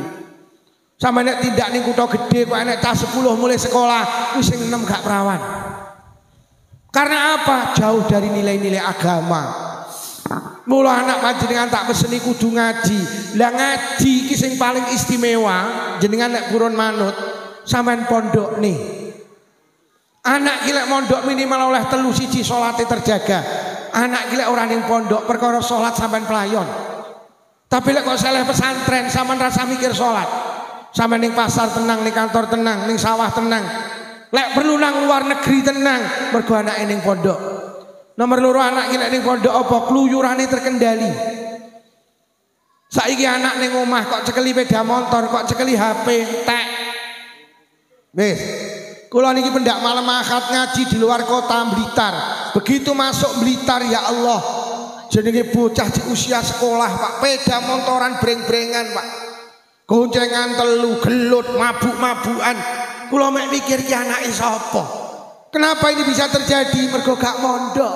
Sama nek tindak ning kutha gede kok enek cah 10 mulai sekolah wis sing 6 gak perawan. Karena apa? Jauh dari nilai-nilai agama. Mula anak panjenengan tak peseni kudu ngaji. Lah ngaji iki sing paling istimewa jenengan nek purun manut sampean pondok nih. Anak gilek mondok minimal oleh 3 siji salate terjaga. Anak gilek ora ning pondok perkara salat sampean pelayon. Tapi lek kok seleh pesantren sampean rasa mikir salat. Sampean ning pasar tenang, ning kantor tenang, ning sawah tenang. Lek perlu nang luar negeri tenang mergo anake ning pondok. Nomor loro anak gilek ning pondok apa kluyurane terkendali. Saiki anak ning omah kok cekeli sepeda motor, kok cekeli HP, tek. Wis. Kula niki pendak malam Ahad ngaji di luar kota Blitar. Begitu masuk Blitar ya Allah. Jenenge bocah di usia sekolah, Pak. Sepeda motoran breng-brengan, Pak. Goncengan telu, gelut, mabuk-mabukan. Kula mek mikir ki anake sapa? Kenapa ini bisa terjadi? Mergo gak mondok.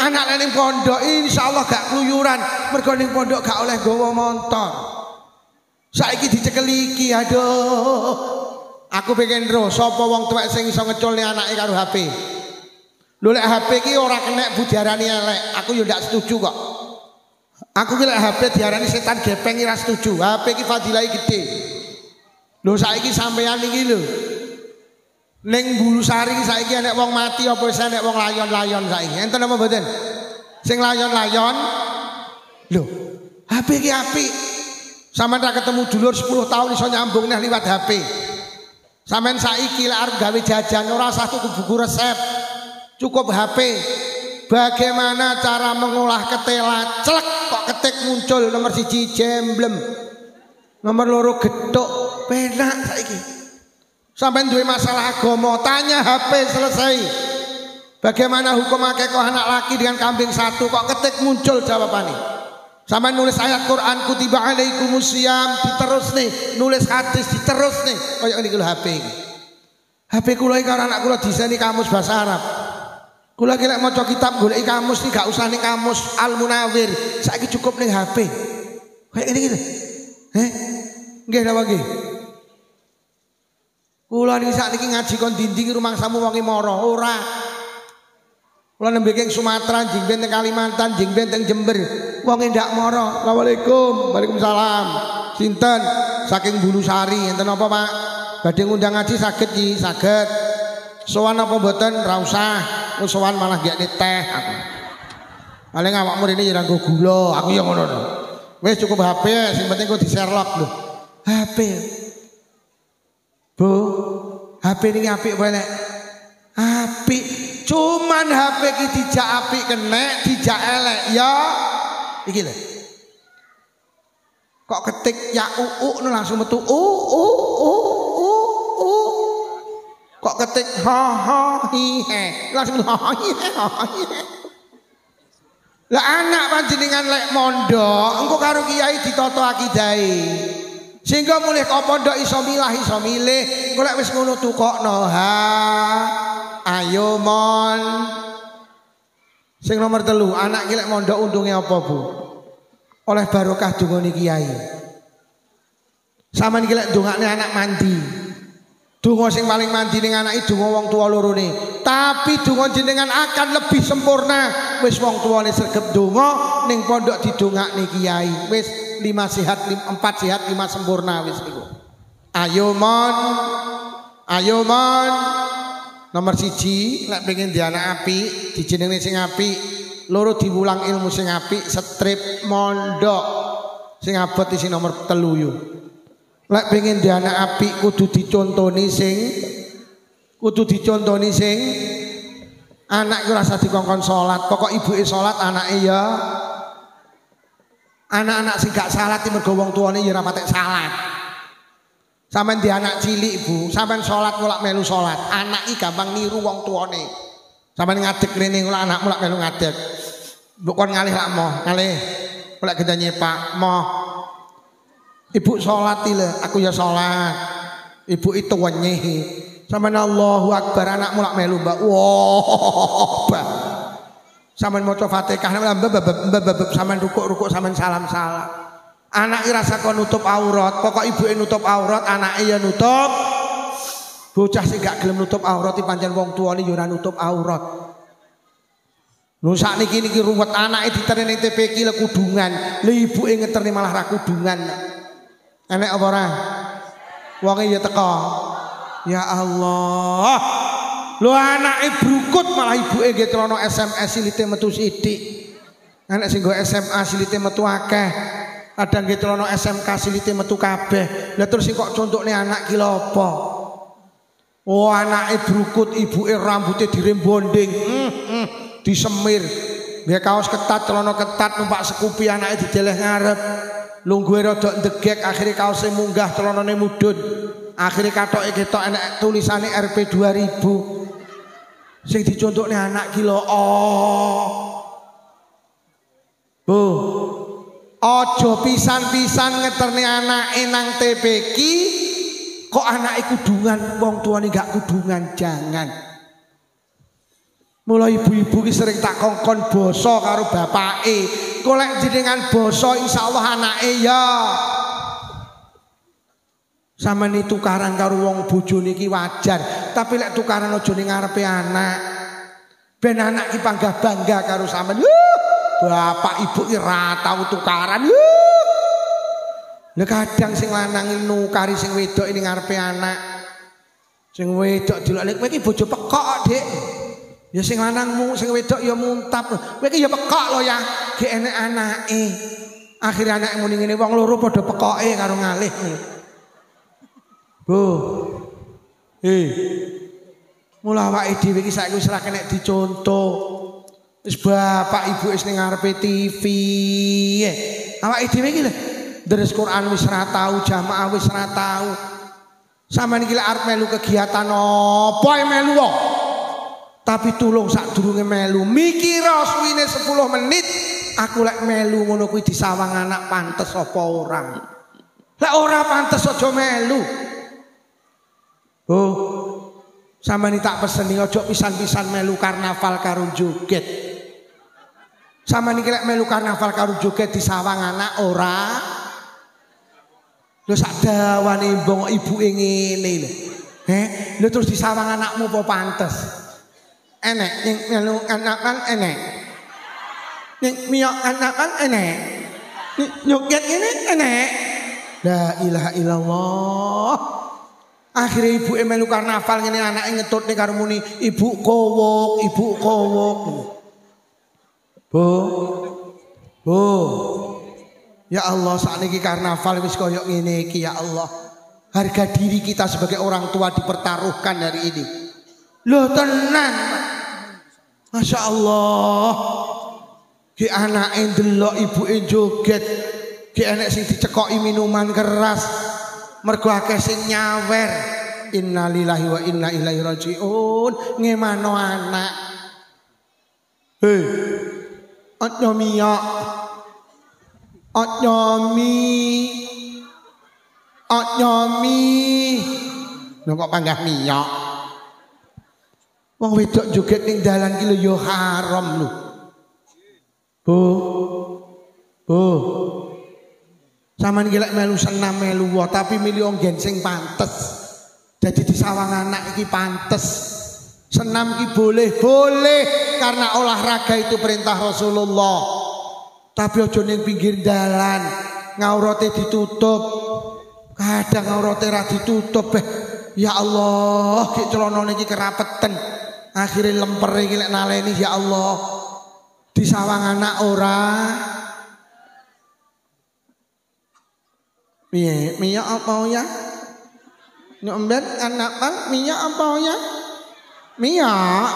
Anak ning pondok insyaallah gak keluyuran, mergo ning pondok gak oleh gawa motor. Saiki dicekeli iki, aduh. Aku pengen ro sapa wong tuwek sing iso ngeculne anake karo HP. Lho lek HP iki ora kenek bujarani elek, aku yo ndak setuju kok. Aku ki lek HP diarani setan gepeng ora setuju. HP iki fadilahe gede. Lho saiki sampeyan iki lho. Ning Bulusari saiki enek wong mati apa wis enek wong layon-layon saiki. Enten apa mboten? Sing layon-layon. Lho, HP iki apik. Sampeyan ra ketemu dulur 10 tahun iso nyambung neh liwat HP. Sampeyan saiki lek arep gawe jajan ora usah tuku buku resep. Cukup HP. Bagaimana cara mengolah ketela? Celek kok ketik muncul nomor 1 jemblem. Nomor 2 gethuk. Penak saiki. Sampai duwe masalah agama, tanya HP selesai. Bagaimana hukum akikah anak laki dengan kambing 1? Kok ketik muncul jawabannya. Sampai nulis ayat Quran kutiba alaikumusiyam diterus nih, nulis hadis diterus nih. Kayak ini kalau HP ini. HP kula iki karo anak kula diseni kamus bahasa Arab. Kula iki lek maca kitab goleki kamus iki gak usah ning kamus Al Munawir. Saiki cukup ning HP. Kayak ini gitu. Nggih napa nggih? Kula niki sakniki ngaji kon dinding rumangsamu wonge mara ora. Kula nembe ing Sumatera, jeng ben teng Kalimantan, jeng ben teng Jember. Wonge ndak mara. Assalamualaikum. Waalaikumsalam. Sinten? Saking Bulusari. Enten apa, Pak? Badhe ngundang ngaji saged iki, saged. Sowan apa mboten? Ra usah. Wis sowan malah gekne teh aku. Paling awakmu rene ya nggo gula, aku ya ngono. Wis cukup HP, sing penting kok di-Sherlock lho. HP. Bu, HP ini apik apa nek? Apik. Cuman HP ki dijak apik kenek, dijak elek ya. Iki lho. Kok ketik ya langsung metu Kok ketik ha ha hi he langsung ha hi he. Lah anak panjenengan lek mondok, engko karo kiai ditata akidahe. Sehingga mulih kok pondok iso milah iso milih. Engko lek wis ngono tukokno ha. Ayo mon. Sing nomor 3, anak ki lek mondok untunge apa, Bu? Oleh barokah dungane kiai. Sampeyan iki lek ndongakne anak mandi. Donga sing paling mandi ning anake donga wong tuwa lorone. Tapi donga jenengan akan lebih sempurna. Wis wong tuwane sregep donga ning pondok didongakne kiai. Wis 4 sehat 5 sempurna wis iku. Ayo mon. Nomor 1 lek pengen di anak apik, dijenengne sing apik, loro diwulang ilmu sing apik, strip mondok. Sing abot isi nomor 3 yo. Lek pengen di anak apik kudu dicontoni sing anak iku rasa dikongkon salat, pokok ibuke salat anake ya. Anak-anak sing gak salat mergo wong tuane ya ora patek salat. Sampeyan di anak cilik Bu, sampeyan salat mulak melu salat. Anak iki gampang niru wong tuane. Sampeyan ngadeg rene mulak anak mulak melu ngadeg. Mbok kon ngalih lak moh, ngalih. Mulak gendane Pak, moh. Ibu salat iki lho, aku ya salat. Ibu itu wenyih. Sampeyan Allahu Akbar anak mulak melu Mbak. Wah. Sampeyan maca Fatihah sampeyan rukuk sampeyan salam-salam. Anak rasa kon nutup aurat, pokok ibuke nutup aurat, anake ya nutup. Bocah sing gak gelem nutup aurat iki pancen wong tuane ya ora nutup aurat. Lho sakniki niki ruwet anake diterni ning TPQ le kudungan, lho ibuke ngeterni malah ra kudungan. Enek apa ora? Wonge ya teko. Ya Allah. Lho anake brukut malah ibuke nggih celana SMS silite metu sithik. Anak sing nggo SMA silite metu akeh. Kadang nggih celana SMK silite metu kabeh. Lah terus sing kok contokne anak ki lho apa? Oh anake brukut, ibuke rambute dirembonding, disemir. Nggih kaos ketat, celana ketat, numpak sekupi anake dideleh ngarep. Lungguhe rada ndegek, akhire kaose munggah, celanane mudhun. Akhire katoke ketok enek tulisane RP 2000. Sing dicontokne anak ki lho Bu. Ojo pisan-pisan ngeterni anake nang TPQ kok anake kudungan wong tuane gak kudungan, jangan. Mulai ibu-ibu ki sering tak kongkon basa karo bapake. Kok lek jenengan basa insyaallah anake ya. Sampeyan tukaran karo wong bojone iki wajar, tapi lek tukaran aja ning ngarepe anak. Ben anak ki panggah bangga karo sampeyan. Bapak ibu ki ra tau tukaran. Lah kadang sing lanang nukari sing wedok ini ngarepe anak. Sing wedok dilok kowe iki bojo pekok, Dik. Ya sing lanangmu, sing wedok ya muntap. Kowe iki ya pekok lho ya, gek enek anake. Akhire anake muni ngene wong loro padha pekoke karo ngalih. Bu. Mula awake dhewe iki saiki wis ora kena dicontoh. Wis bapak ibu wis ning ngarepe TV. Awake dhewe iki lho, deres Quran wis ora tau, jamaah wis ora tau. Sampeyan iki lek arep melu kegiatan apa melu wae. Tapi tulung sadurunge melu, mikira suwine 10 menit aku lek melu ngono kuwi disawang anak pantes apa ora. Lek ora pantes aja melu. Oh. Sampeyan tak peseni aja pisan-pisan melu karnaval karo joget. Sampeyan iki lek melu karnaval karo joget disawang anak ora. Lho sak dawane mbong ibuke ngene lho. Lho terus disawang anakmu apa pantes? Enek ning melu anak-anak enek. Ning miyok anak-anak enek. Joget ngene enek. La ilaha illallah. Akhirnya ibu melu karnaval ngene anake ngetutne karo muni ibu kowok, ibu kowok. Bu. Ya Allah, sakniki karnaval wis koyo ngene iki ya Allah. Harga diri kita sebagai orang tua dipertaruhkan hari ini. Loh tenan. Masya Allah. Ki anake ndelok ibuke joget, ki enek sing dicekoki minuman keras. Mergo akeh sing nyawer. Innalillahi wa inna ilaihi rajiun. Ngemano anak. Ojo miyok. Lho kok panggah miyok. Wong wedok joget ning dalan ki lho ya haram lho. Bu. Saman iki lek melu senam melu wae tapi milih nggen sing pantes. Jadi disawang anak iki pantes. Senam ki boleh karena olahraga itu perintah Rasulullah. Tapi aja ning pinggir dalan. ngaurate ditutup. Kadang ngaurate ra ditutup ya Allah, ki celana niki kerapeten. Akhire lemper iki lek naleni ya Allah. Disawang anak ora. Piye? Minyak apa ya? Nyomben anak bang minyak apa ya? Minyak.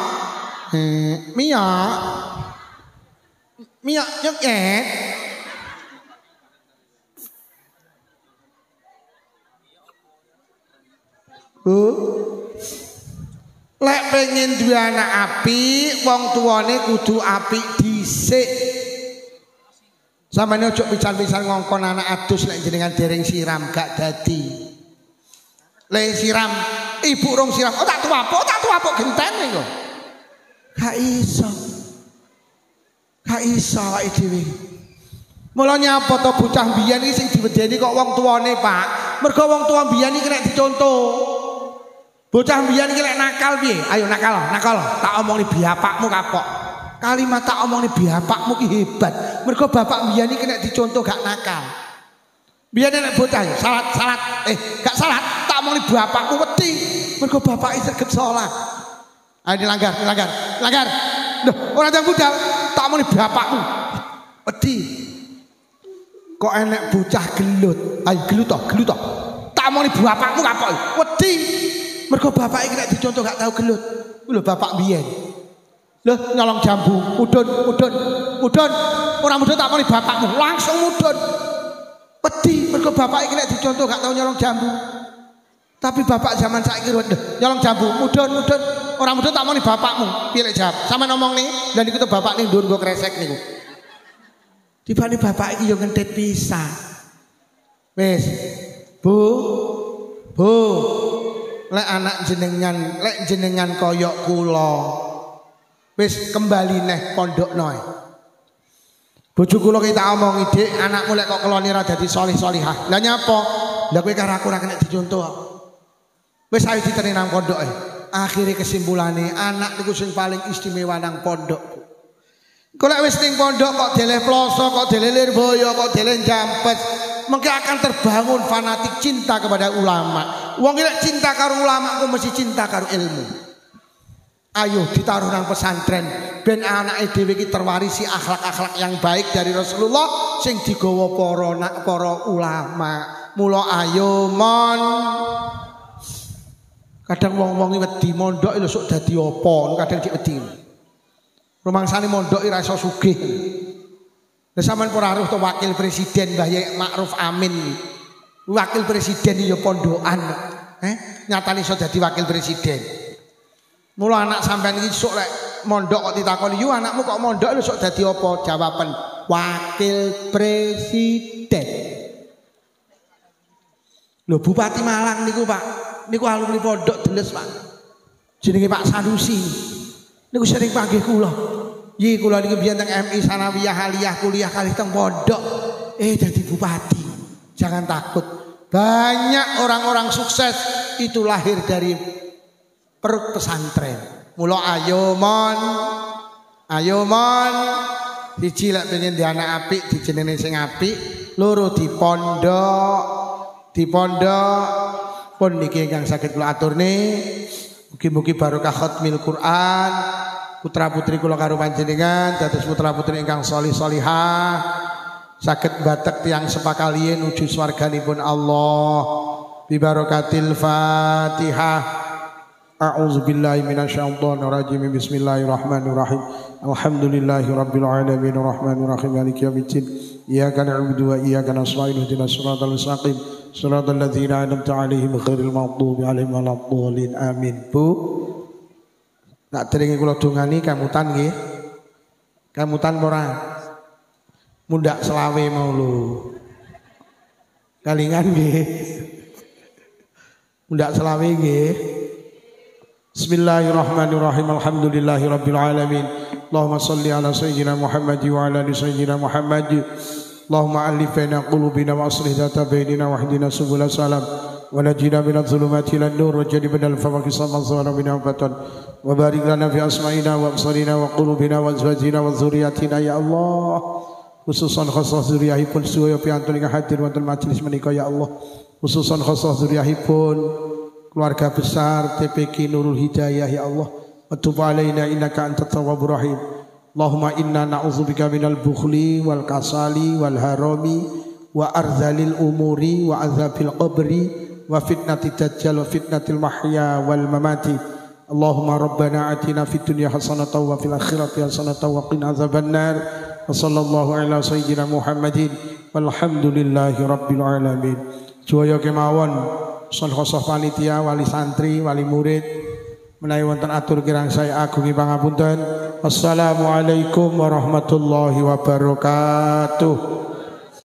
Minyak. Minyak joget. Lek pengen duwe anak apik, wong tuane kudu apik dhisik. Sampeyan ojo pisan-pisan ngongkon anak adus lek jenengan dereng siram gak dadi. Lek siram, ibu rong siram, tak tuwapuk gentene kok. Gak iso. Gak iso awake dhewe. Mula nyapa to bocah mbiyen iki sing diwedeni kok wong tuane, Pak. Mergo wong tua mbiyen iki nek dicontoh. Bocah mbiyen iki lek nakal piye? Ayo nakal. Tak omongni bapakmu kapok. Kalimat tak omongni bapakmu ki hebat. Mergo bapak mbiyen iki nek dicontoh gak nakal. Mbiyen nek bocah salat. Gak salat, tak omongni bapakmu wedi. Mergo bapak iki sregep salat. Ayo dilanggar. Loh, ora ndang budal, tak omongni bapakmu. Wedi. Kok enek bocah gelut. Ayo gelut to. Tak omongni bapakmu kapok. Wedi. Mergo bapak iki nek dicontoh gak tau gelut. Lho bapak biyen. Lho nyolong jambu, mudun. Ora mudun tak muni bapakmu, langsung mudun. Wedi mergo bapak iki nek dicontoh gak tau nyolong jambu. Tapi bapak zaman saiki nyolong jambu, mudun. Ora mudun tak muni bapakmu. Piye lek jawab? Sampe ngomong nih, lha niku to bapak ning ndun nggo kresek niku. Dibane bapak iki yo ngentit pisan. Wis. Bu. Lek anak jenengan koyok kula wis kembali neh pondokno. Bojo kula ki tak omongi, Dik, anakmu lek kok kelone ra dadi solih-solihah. Lah nyapa? Lah kowe karo aku ra kena dicontoh. Wis ayo diteni nang pondoke. Akhire kesimpulane anak niku sing paling istimewa nang pondok. Kok lek wis ning pondok kok deleh ploso, kok deleh lirboyo, kok deleh jampes, mungkin akan terbangun fanatik cinta kepada ulama. Wong lek cinta karo ulama kok mesti cinta karo ilmu. Ayo ditaruh nang pesantren ben anake dhewe iki terwarisi akhlak-akhlak yang baik dari Rasulullah sing digawa para ulama. Mula ayo mon. Kadang wong-wong wedi mondok lho sok dadi apa, kadang dik wedi. Rumangsane mondok ora iso sugih. Lah sampean ora aruh to wakil presiden Mbah Yai Ma'ruf Amin. Wakil presiden ya pondokan. Nyatane iso dadi wakil presiden. Mula anak sampean iki sok lek mondok kok ditakoni, "Yu anakmu kok mondok lho sok dadi apa?" Jawaban, "Wakil presiden." Lho Bupati Malang niku, Pak. Niku alumni pondok Deles, Pak. Jenenge Pak Sanusi. Niku sering panggih kula. Yi kula niki biyen teng MI Sanawiyah Aliyah kuliah kalih teng pondok. Dadi bupati. Jangan takut. Banyak orang-orang sukses itu lahir dari perut pesantren. Mula ayo mon. Siji lek pengen di anak apik dijenenge sing apik, loro di pondok. Pun niki ingkang saged kula aturne. Mugi-mugi barokah khatmil Quran. Putra putri kula karo panjenengan dados putra putri ingkang solih-solihah saged batek tiyang sepakalian nuju swarganipun Allah bi barakatil Fatihah. A'udzubillahi minasyaitonir rajim. Bismillahirrahmanirrahim. Alhamdulillahirabbil alamin arrahmanir rahim maliki yaumiddin. Iyyaka na'budu wa iyyaka nasta'in ihdinas siratal mustaqim siratal ladzina an'amta 'alaihim ghairil maghdubi 'alaihim waladdallin. Amin. Bu, nak deringi kula dongani kamutan nggih. Kamutan ora? Mundak selawe mau lho. Kalingan nggih. Mundak selawe nggih. Bismillahirrahmanirrahim. Alhamdulillahirabbil alamin. Allahumma shalli ala sayyidina Muhammad wa ala ali sayyidina Muhammad. Allahumma alif baina qulubina wa aslih dhata bainina wa hdina subul salam wa najina minadh dhulumati ilan nur wa jannibna al-fawaqi samma bina fatan wa barik lana fi asma'ina wa absarina wa qulubina wa azwajina wa dhurriyyatina ya Allah. khususan khosah zuriyahipun sedaya piantun ingkang hadir wonten majelis menika ya Allah, khususan khosah zuriyahipun keluarga besar TPQ Nurul Hidayah ya Allah, wa tub alaina innaka antat tawwabur rahim. Allahumma inna na'udzubika minal bukhli wal kasali wal harami wa arzalil umuri wa azabil qabri wa fitnati dajjal wa fitnatil mahya wal mamati. Allahumma rabbana atina fid dunya hasanatan wa fil akhirati hasanatan wa qina azabannar. Wa sallallahu ala sayyidina Muhammadin walhamdulillahi rabbil alamin. Joyo kemawon son khosah panitia, wali santri, wali murid menawi wonten atur kirang saya agungi pangapunten. Assalamualaikum warahmatullahi wabarakatuh.